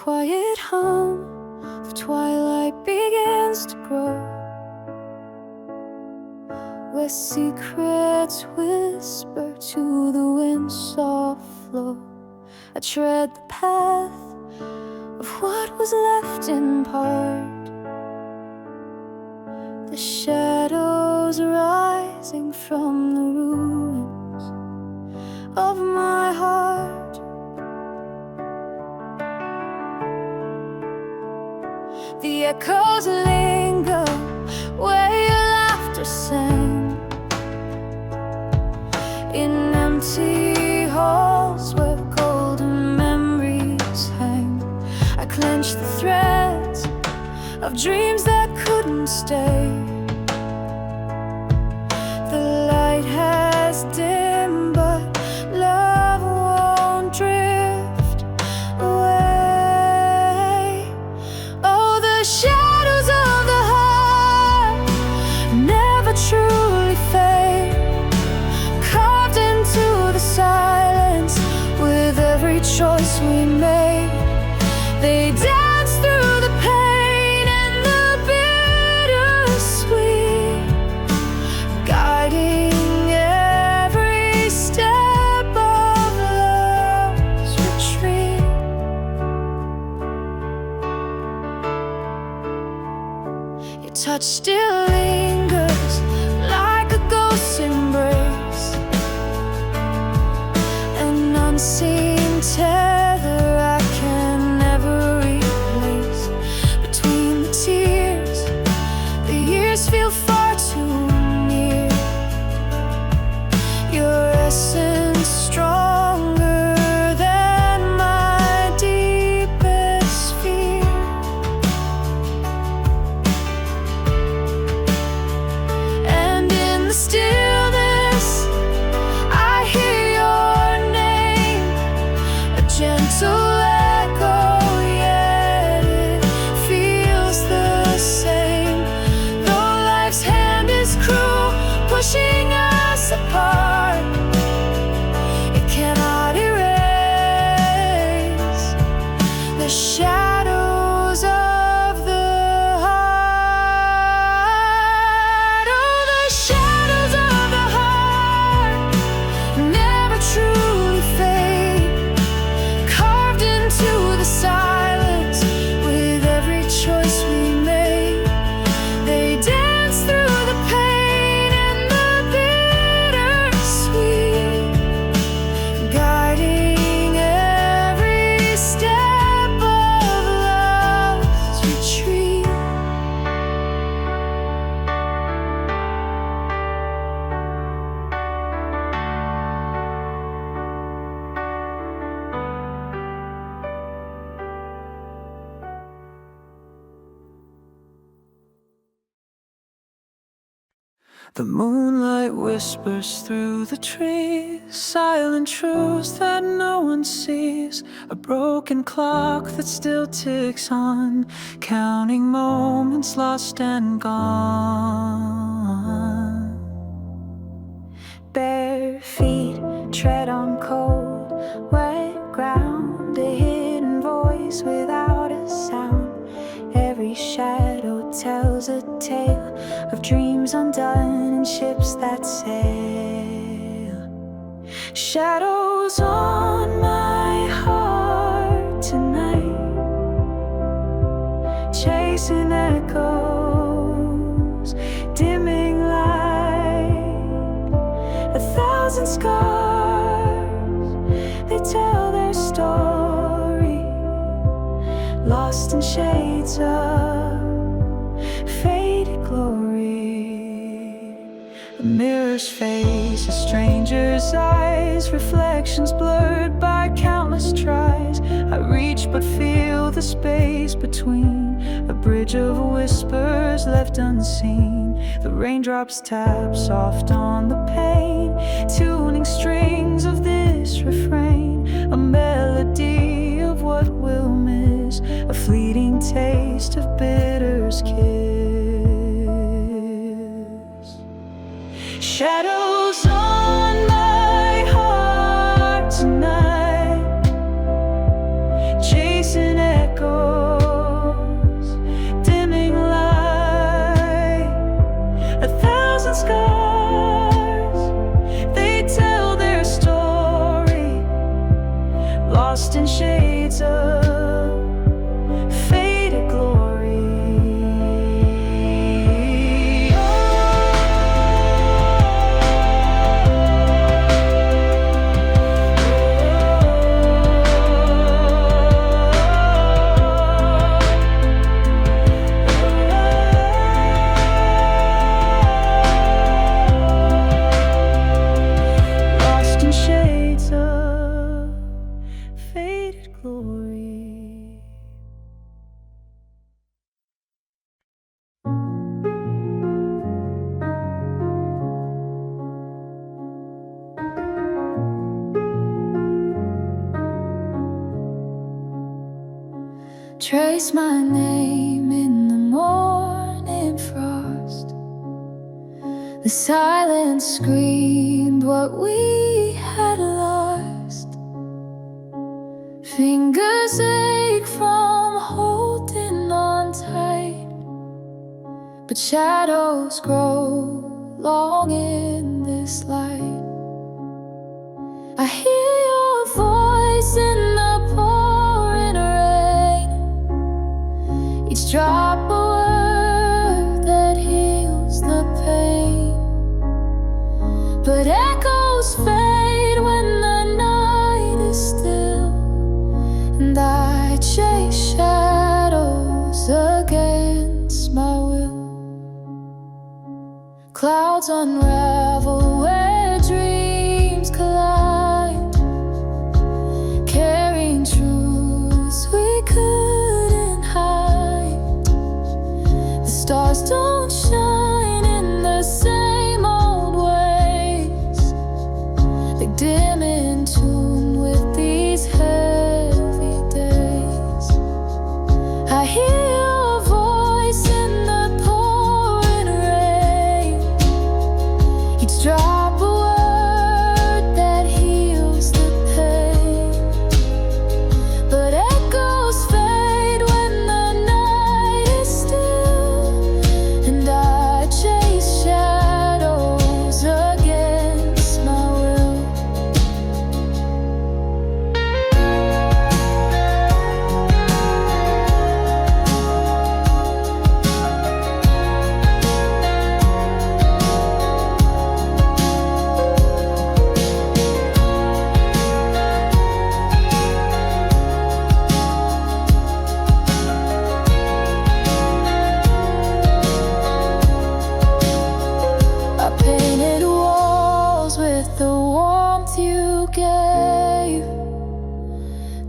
quiet hum of twilight begins to grow, where secrets whisper to the wind's soft flow. I tread the path of what was left in part, the shadows rising from the ruins of my heart. The echoes linger where your laughter sang, in empty halls where golden memories hang. I clench the threads of dreams that couldn't stay. The light has dimmed, but love won't drift away. Oh, the shadows of the heart never truly fade, carved into the silence with every choice we made. They dance through the pain and the bittersweet, guiding every step of love's retreat. Your touch still lingers like a ghost's embrace, an unseen tether I can never replace. Between the tears, the years feel far too near, your essence stronger than my deepest fear. And in the stillness, I hear your name, a gentle echo, yet it feels the same. Though life's hand is cruel, pushing us apart, it cannot erase the shadows of the heart. Oh, the shadows of the heart never truly fade, carved into the silence with every choice we made. They dance through the pain and the bittersweet, guiding every step of love's retreat. The moonlight whispers through the trees, silent truths that no one sees. A broken clock that still ticks on, counting moments lost and gone. Bare feet tread on cold, wet ground, a hidden voice without a sound. Every shadow tells a tale of dreams undone and ships that sail. Shadows on my heart tonight, chasing echoes, dimming light. 1,000 scars, they tell their story, lost in shades of faded glory. A mirror's face, a stranger's eyes, reflections blurred by countless tries. I reach but feel the space between, a bridge of whispers left unseen. The raindrops tap soft on the pane, tuning strings of this refrain, a melody of what we'll miss, a fleeting taste of bitter's kiss. Shadows on my heart tonight, chasing echoes, Trace my name in the morning frost. The silence screamed what we had lost. Fingers ache from holding on tight, but shadows grow long in this light. I hear your voice in the pouring rain, each drop a word that heals the pain. But echoes fade when the night is still, and I chase shadows against my will. Clouds unravel where dreams collide, carrying truths we couldn't hide. The stars don't shine in the same old ways, they dim in tune with these heavy days. I hear your voice in the pouring rain, each drop a word that heals the pain. But echoes fade when the night is still, and I chase shadows against my will. I painted walls with the warmth you gave,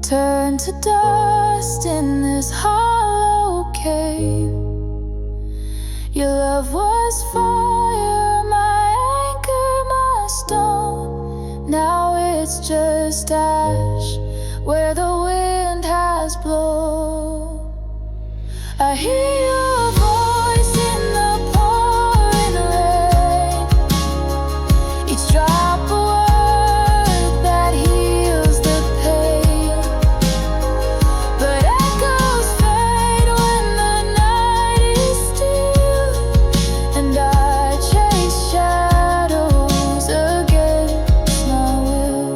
turned to dust in this hollow cave. Your love was fire, my anchor, my stone. Now it's just ash where the wind has blown. I hear your voice in the pouring rain, each drop a word that heals the pain. But echoes fade when the night is still, and I chase shadows against my will.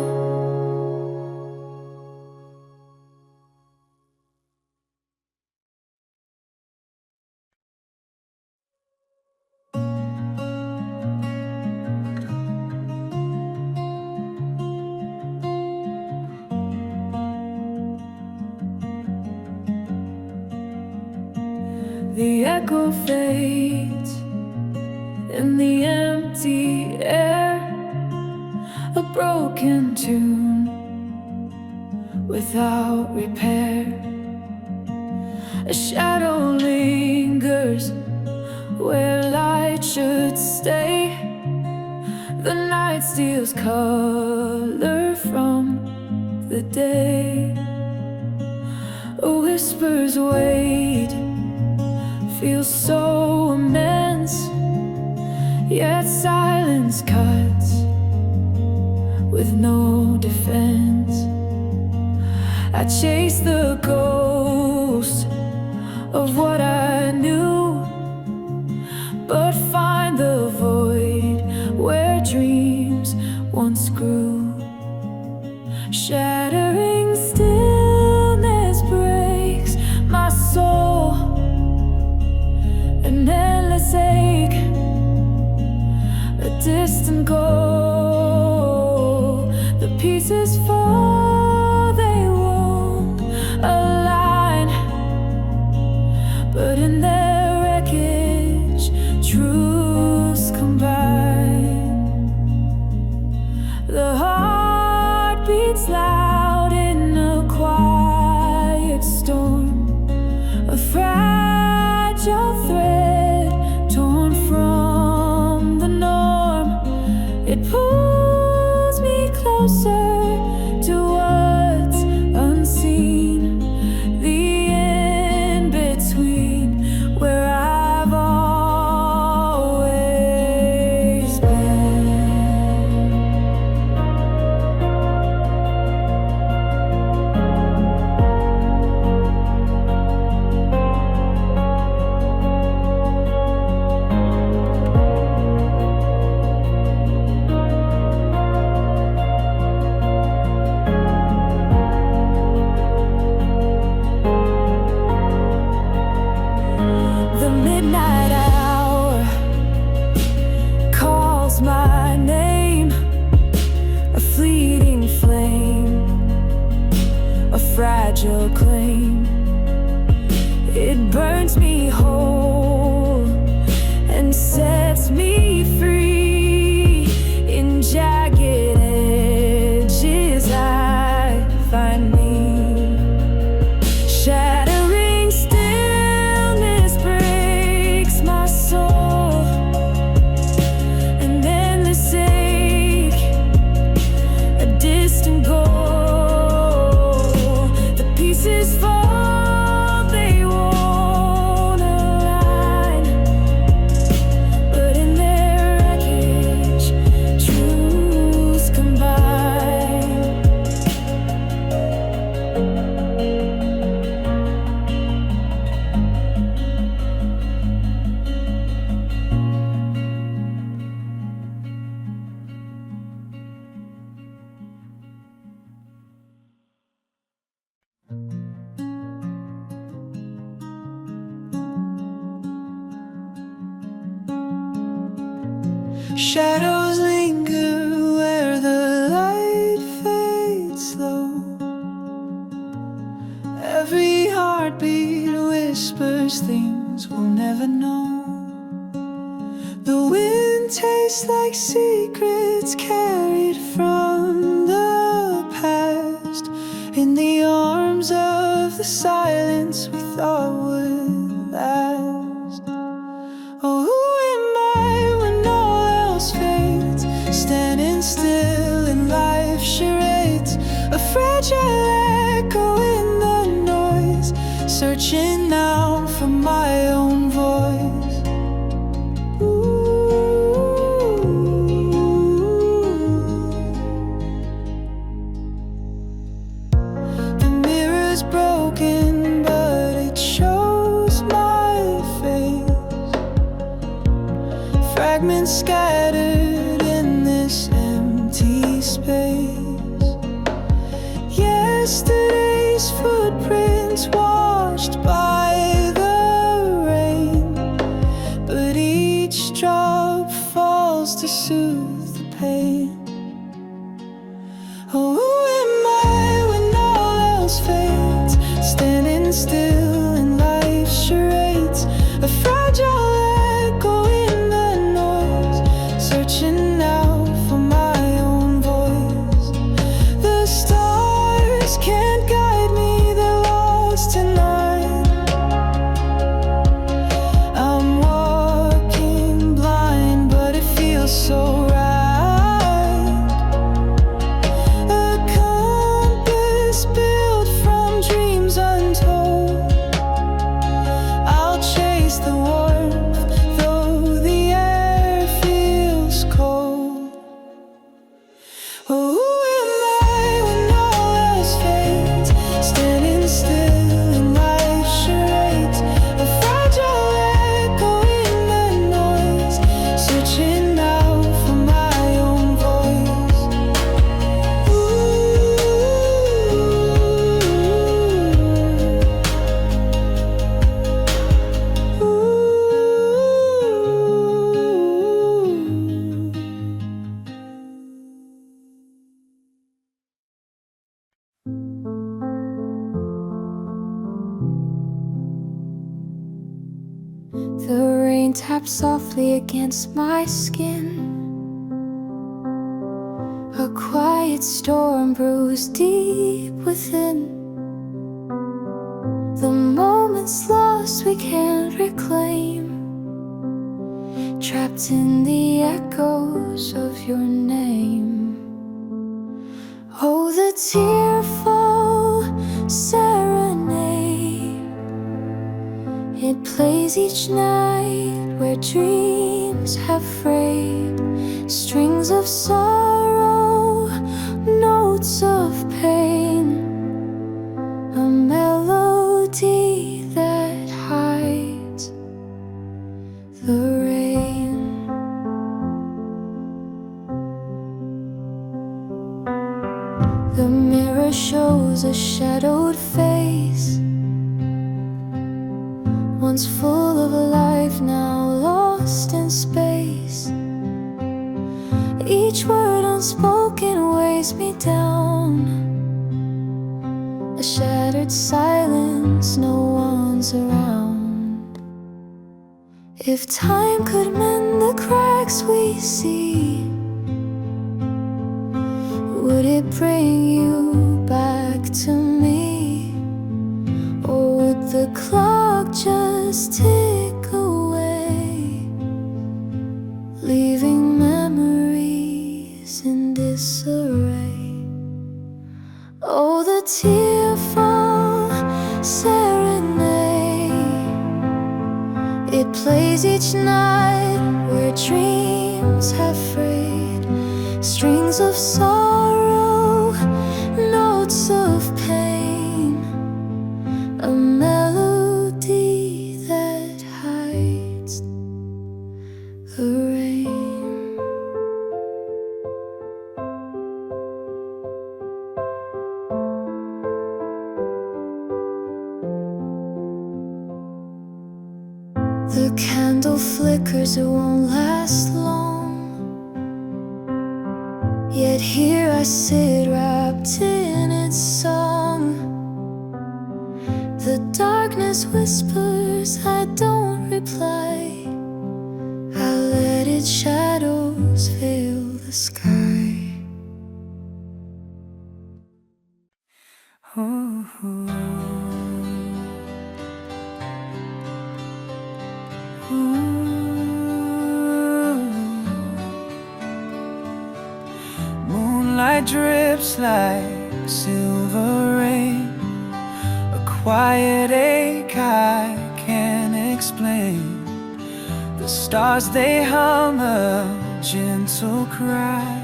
The echo fades in the empty air, a broken tune without repair. A shadow lingers where light should stay. The night steals color from the day. Whispers wait, feels so immense, yet silence cuts with no defense. I chase the ghost of what I knew, but find the void where dreams once grew. Shattering stillness breaks my soul, an endless ache, a distant goal. The pieces fall, they won't align, but in their wreckage, truths combine. The heart beats loud in a quiet storm, a fragile thread torn from the norm. It fragile claim. It burns me whole and sets me free. In jagged edges I find me. Shattering stillness breaks my soul, and then the ache, a distant goal. The pieces fall, they won't align, but in their wreckage, truths combine. Shadows linger where the light fades slow. Every heartbeat whispers things we'll never know. The wind tastes like secrets carried from the past, in the arms of the silence we thought would last. Oh, who am I when all else fades? Standing still in life's charades, a fragile echo in the noise, searching now for my own voice. The mirror's broken, but it shows my face. Fragments scattered in this empty space. Yesterday's footprints washed by the rain, but each drop falls to soothe the pain. Oh, who am I when all else fades? Standing still in life's charades, a fragile echo in the noise, searching now for my own voice. The stars can't guide me, they're lost tonight. I'm walking blind, but it feels so right. A compass built from dreams untold. I'll chase the warmth, though the air feels cold. Oh, who am I when all else fades? Standing still in life's charades, a fragile echo in the noise, searching now for my own voice. The rain taps softly against my skin. A quiet storm brews deep within. The moments lost we can't reclaim, trapped in the echoes of your name. Oh, the tearful serenade, it plays each night where dreams have frayed. Strings of sorrow, notes of pain, a melody that hides the rain. The mirror shows a shadowed face, once full of life, now lost in space. Each word unspoken weighs me down, a shattered silence, no one's around. If time could mend the cracks we see, would it bring you back to me? Or would the clock just tick away, leaving memories in disarray? Oh, the tearful serenade, it plays each night where dreams have frayed. Strings of sorrow, notes of pain, a melody that hides the rain. The candle flickers, it won't last long. Yet here I sit wrapped in its song. The darkness whispers, I don't reply. I let its shadows veil the sky. Moonlight drips like silver rain, a quiet ache I can't explain. The stars, they hum a gentle cry.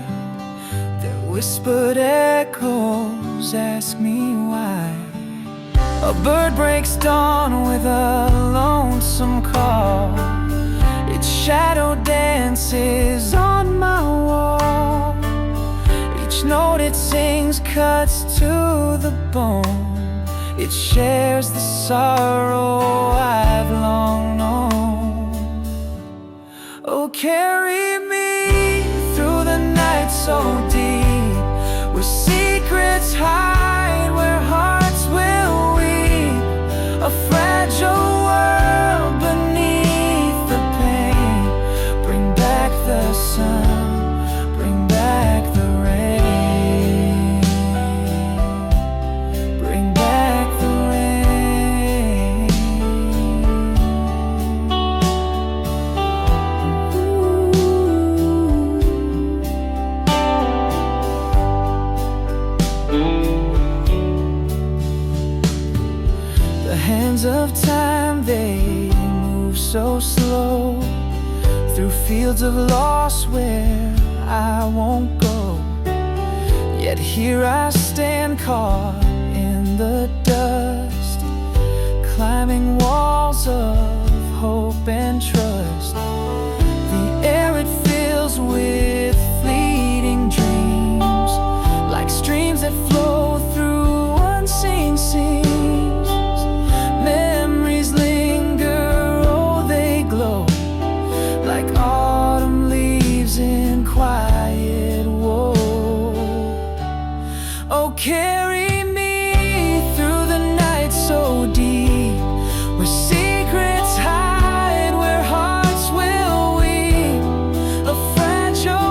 Their whispered echoes ask me why. A bird breaks dawn with a lonesome call. Its shadow dances on my wall. Each note it sings cuts to the bone. It shares the sorrow I've long known. Oh, carry me through the night so deep, where secrets hide, where hearts will weep. A fragile world beneath the pain. Bring back the sun, bring back the rain. Bring back the rain. The hands of time, they move so slow, through fields of loss where I won't go. Yet here I stand caught in the dust, climbing walls of hope and trust. The air, it fills with fleeting dreams, like streams that flow through unseen seams. Memories linger, oh, they glow, like autumn leaves in quiet woe. Oh, carry me through the night so deep, where secrets hide, where hearts will weep. A fragile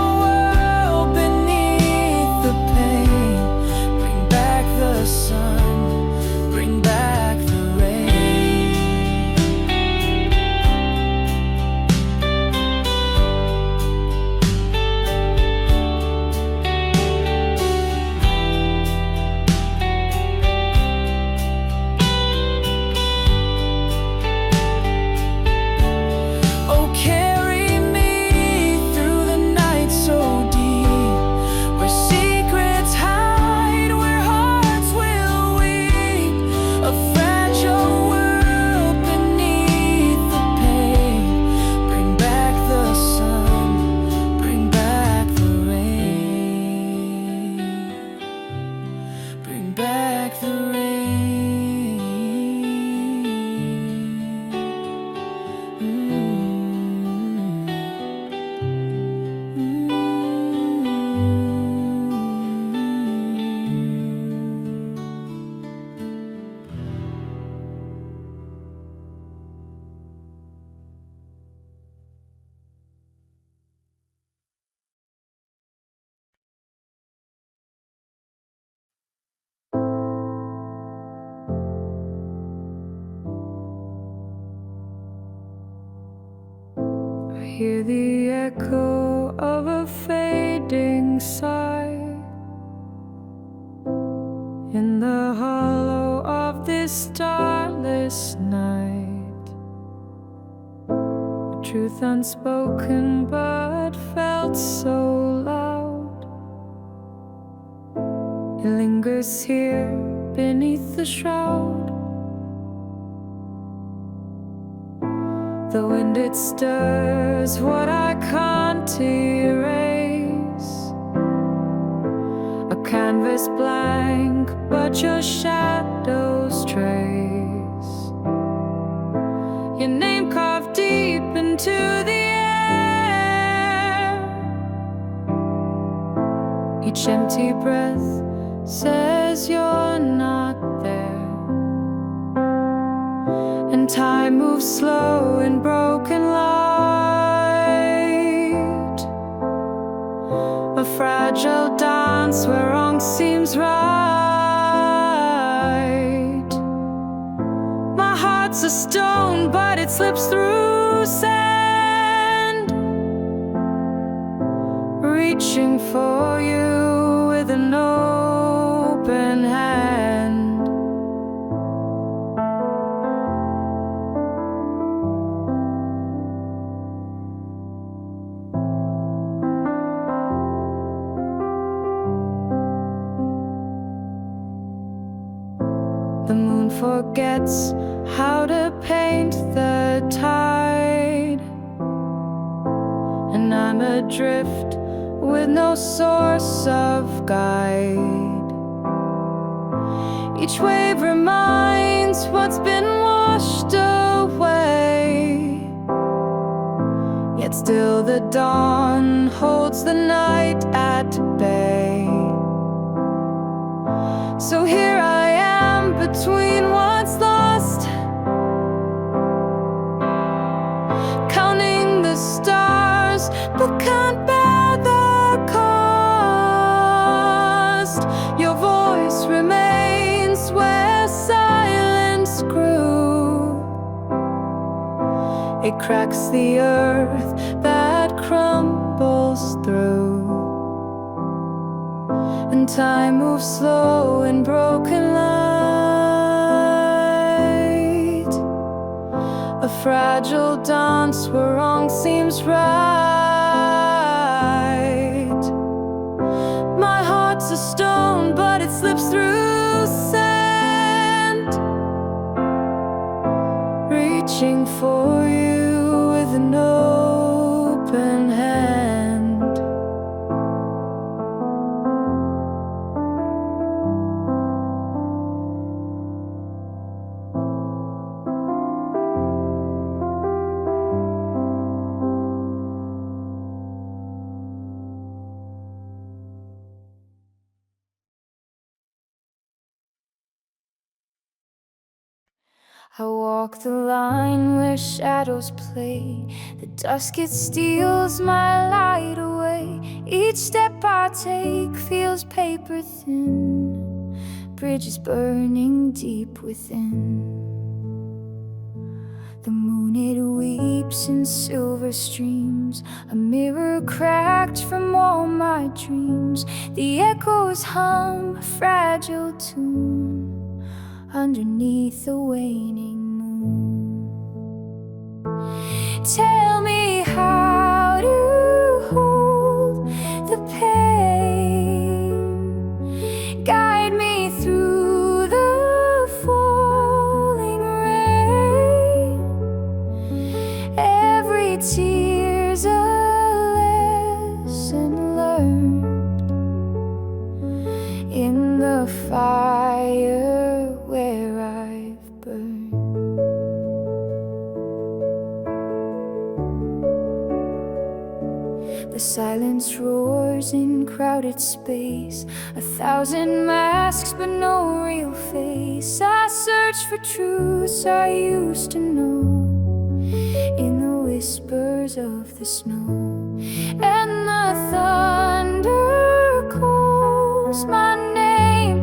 hear the echo of a fading sigh in the hollow of this starless night. A truth unspoken but felt so loud. It lingers here beneath the shroud. The wind, it stirs what I can't erase. A canvas blank, but your shadows trace. Your name carved deep into the air. Each empty breath says you're not there. And time moves slow in broken light. A fragile dance where wrong seems right. My heart's a stone, but it slips through sand, reaching for you with an open hand. The moon forgets how to paint the tide, and I'm adrift with no source of guide. Each wave reminds what's been washed away, yet still the dawn holds the night at bay. So here I am between what's lost, counting the stars, but can't bear the cost. Your voice remains where silence grew. It cracks the earth that crumbles through. And time moves slow in broken light. A fragile dance where wrong seems right. My heart's a stone, but it slips through sand, reaching for you with an open hand. I walk the line where shadows play. The dusk, it steals my light away. Each step I take feels paper thin, bridges burning deep within. The moon, it weeps in silver streams, a mirror cracked from all my dreams. The echoes hum a fragile tune underneath the waning moon. Tell me how to hold the pain, guide me through the falling rain. Every tear's a lesson learned in the fire where I've burned. The silence roars in crowded space, 1,000 masks but no real face. I search for truths I used to know in the whispers of the snow. And the thunder calls my name,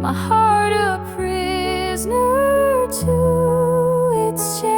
my heart a prisoner to its chain.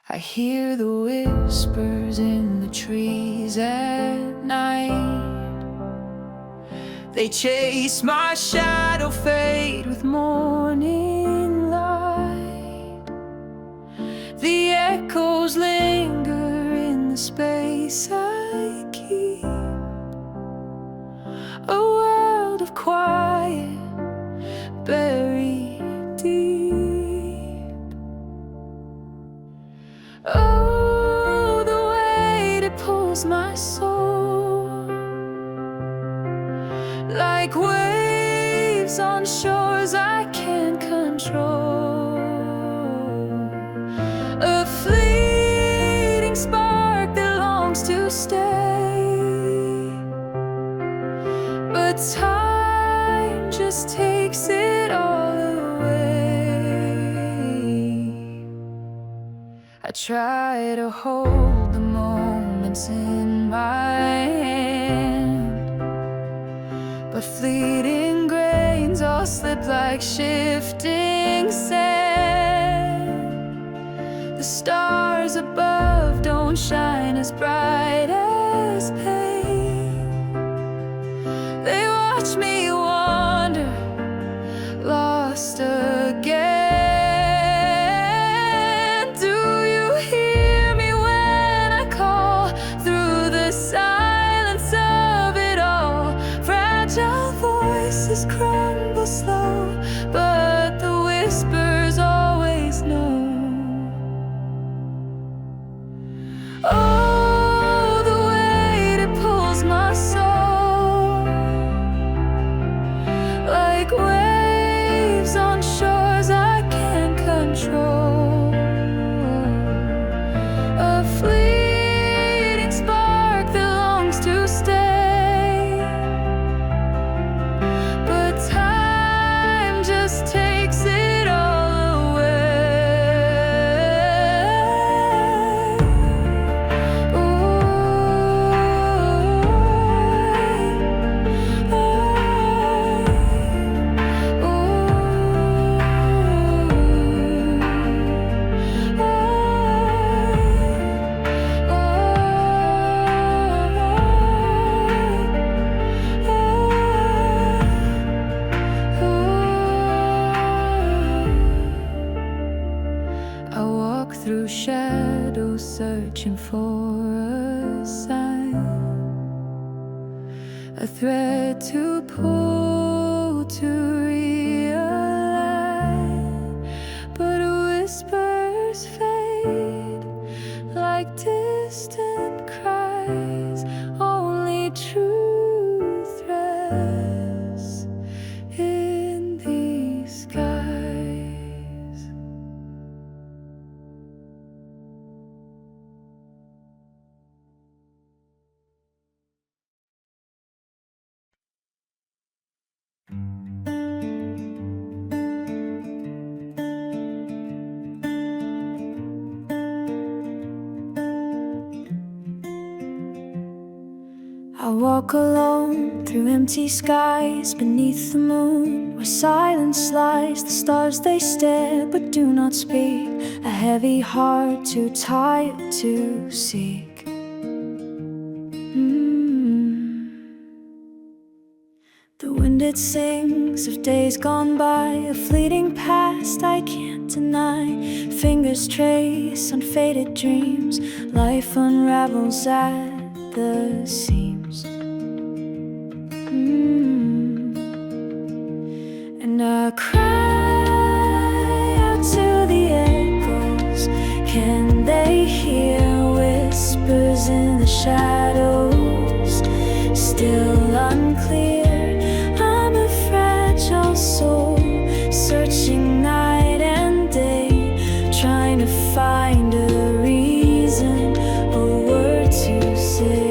I hear the whispers in the trees at night. They chase my shadow fade with morning light. The echoes linger in the space I keep, a world of quiet buried deep. Oh, the weight it pulls my soul, like waves on shores I can't control. A fleeting spark that longs to stay, but time just takes it all away. I try to hold the moments in my hand, but fleeting grains all slip like shifting sand. The stars above don't shine as bright as pain. They watch me wander, lost again. Do you hear me when I call through the silence of it all? Fragile voices crumble slow, but the whispers always know. Oh, the weight it pulls my soul, like waves on shores I can't control. A fleeting spark that longs to stay, but time just takes it all away. I walk through shadows searching for a sign, a thread to pull to realign. But whispers fade like distant cries. Only truth rests in these skies. I walk alone through empty skies beneath the moon, where silence lies. The stars they stare but do not speak, a heavy heart too tired to seek. The wind it sings of days gone by, a fleeting past I can't deny. Fingers trace unfaded dreams, life unravels at the seams. And I cry out to the echoes. Can they hear whispers in the shadows? Still unclear, I'm a fragile soul, searching night and day, trying to find a reason, a word to say.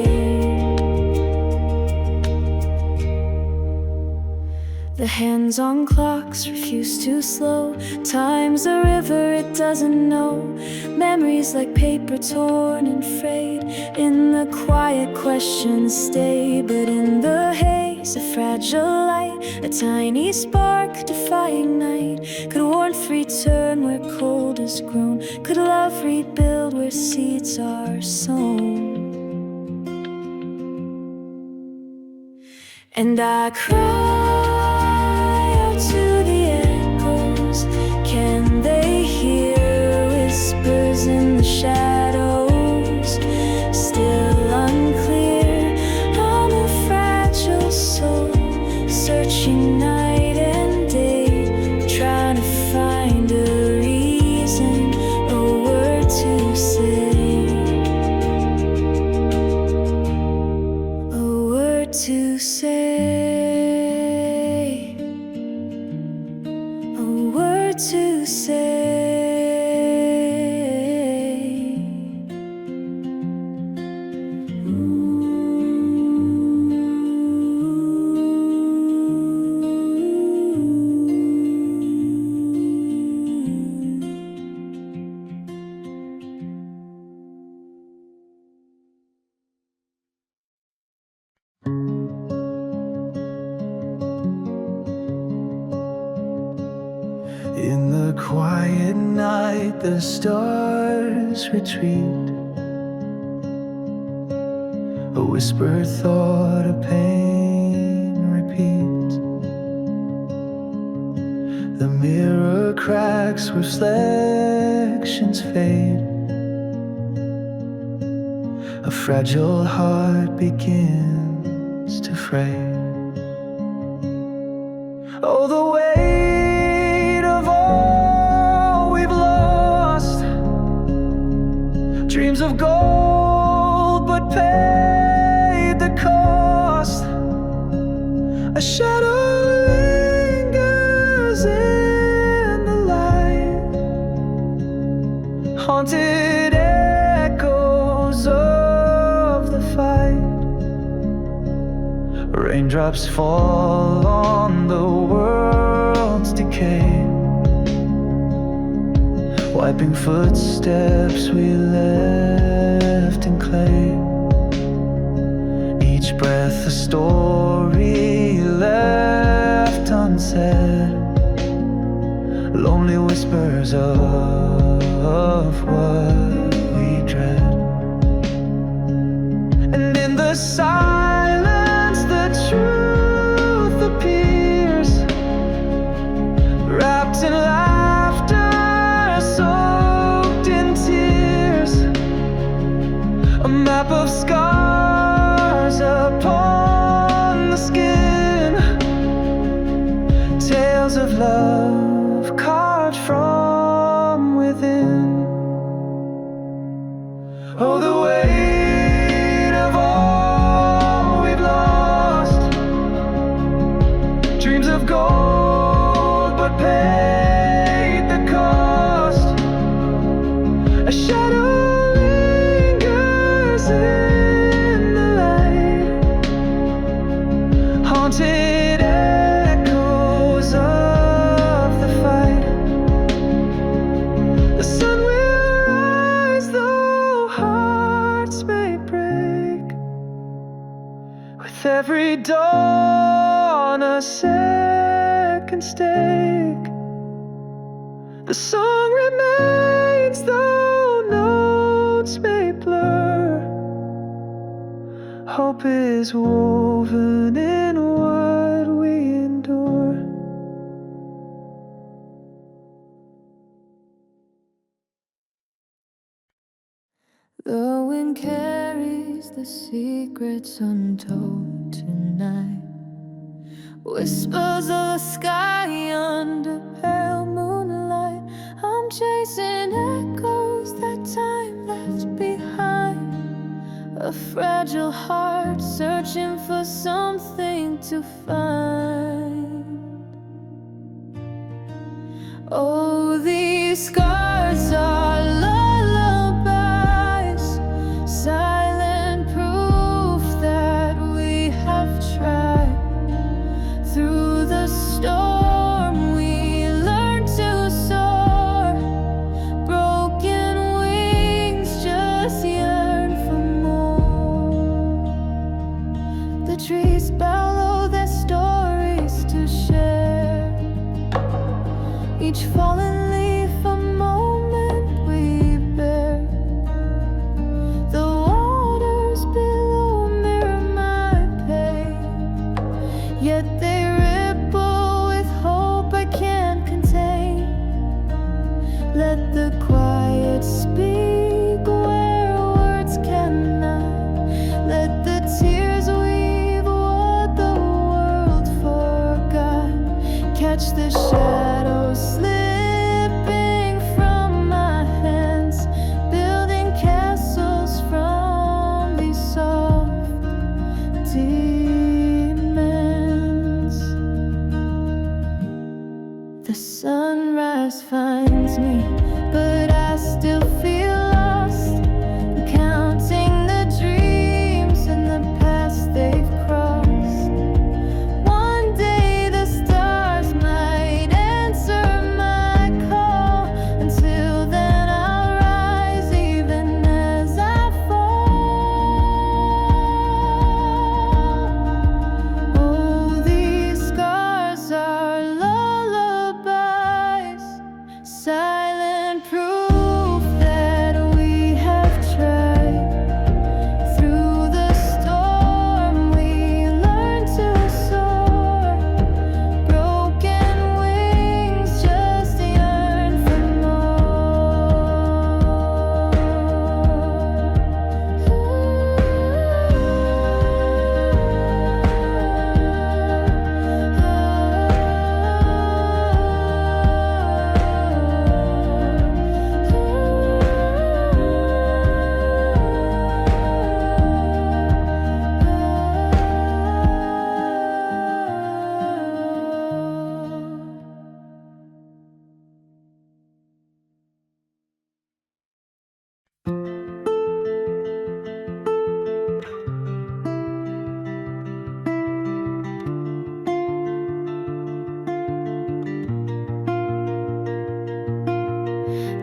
The hands on clocks refuse to slow. Time's a river it doesn't know. Memories like paper torn and frayed. In the quiet questions stay, but in the haze place, a fragile light, a tiny spark defying night. Could warmth return where cold has grown? Could love rebuild where seeds are sown? And I cry out to the echoes. Can they hear whispers in the shadows? Still unclear, I'm a fragile soul, searching night and day, trying to find a reason, a word to say, a word to say, a word to say. In the quiet night, the stars retreat. A whispered thought, a pain repeats. The mirror cracks, reflections fade. A fragile heart begins to fray. Oh, the weight of all we've lost. Dreams of gold, but paid the cost. A shadow lingers in the light, haunted echoes of the fight. Raindrops fall on the world's decay, wiping footsteps we left in clay. Each breath a story left unsaid, lonely whispers of what we dread. And in the silence the truth appears, wrapped in laughter, soaked in tears. A map of scars upon the skin, tales of love carved from within. Oh, the weight of all we've lost. Dreams of gold, but paid the cost. A shadow lingers in the light, haunted echoes of the fight. The sun will rise though hearts may break, with every dawn a second stake. The song remains though notes may blur. Hope is woven in what we endure. The wind carries the secrets untold tonight, whispers of the sky under pale moonlight. I'm chasing echoes that time left behind, a fragile heart searching for something to find. Oh, these scars are lullabies, silent proof that we have tried. Through the storm we learn to soar, broken wings just yearn for more. The trees bellow their each fallen leaf a moment we bear. The waters below mirror my pain, yet they ripple with hope I can't contain. Let the quiet speak where words cannot. Let the tears weave what the world forgot. Catch the shadows slipping from my hands, building castles from these soft demons. The sunrise finds me, but I still feel lost, counting the dreams and the paths they've crossed. One day the stars might answer my call. Until then I'll rise even as I fall. Oh, these scars are lullabies, silent proof that we have tried. Through the storm we learn to soar, broken wings just yearn for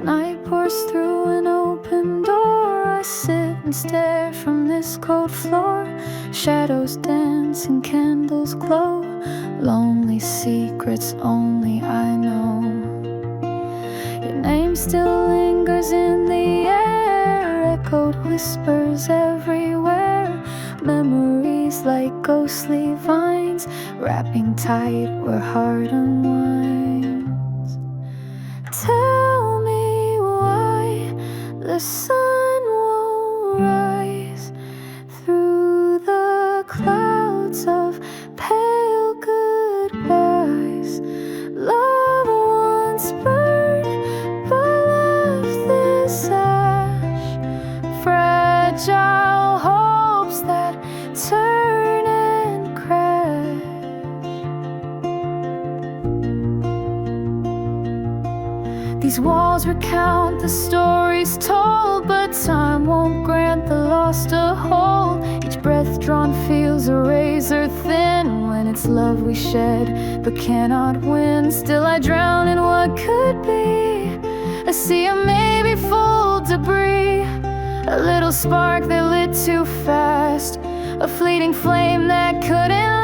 Night pours through an open door. I sit and stare from this cold floor. Shadows dance and candles glow. Lonely secrets only I know. Your name still lingers in the air, echoed whispers everywhere. Memories like ghostly vines, wrapping tight where heart unwinds. Tell me why the sun won't rise through the clouds of pale goodbyes. Love once burned but left this ash, fragile hopes that turn and crash. These walls recount the stories told, but time won't grant the lost a hold. Each breath drawn feels a razor thin when it's love we shed but cannot win. Still I drown in what could be, a sea of maybe full debris. A little spark that lit too fast, a fleeting flame that couldn't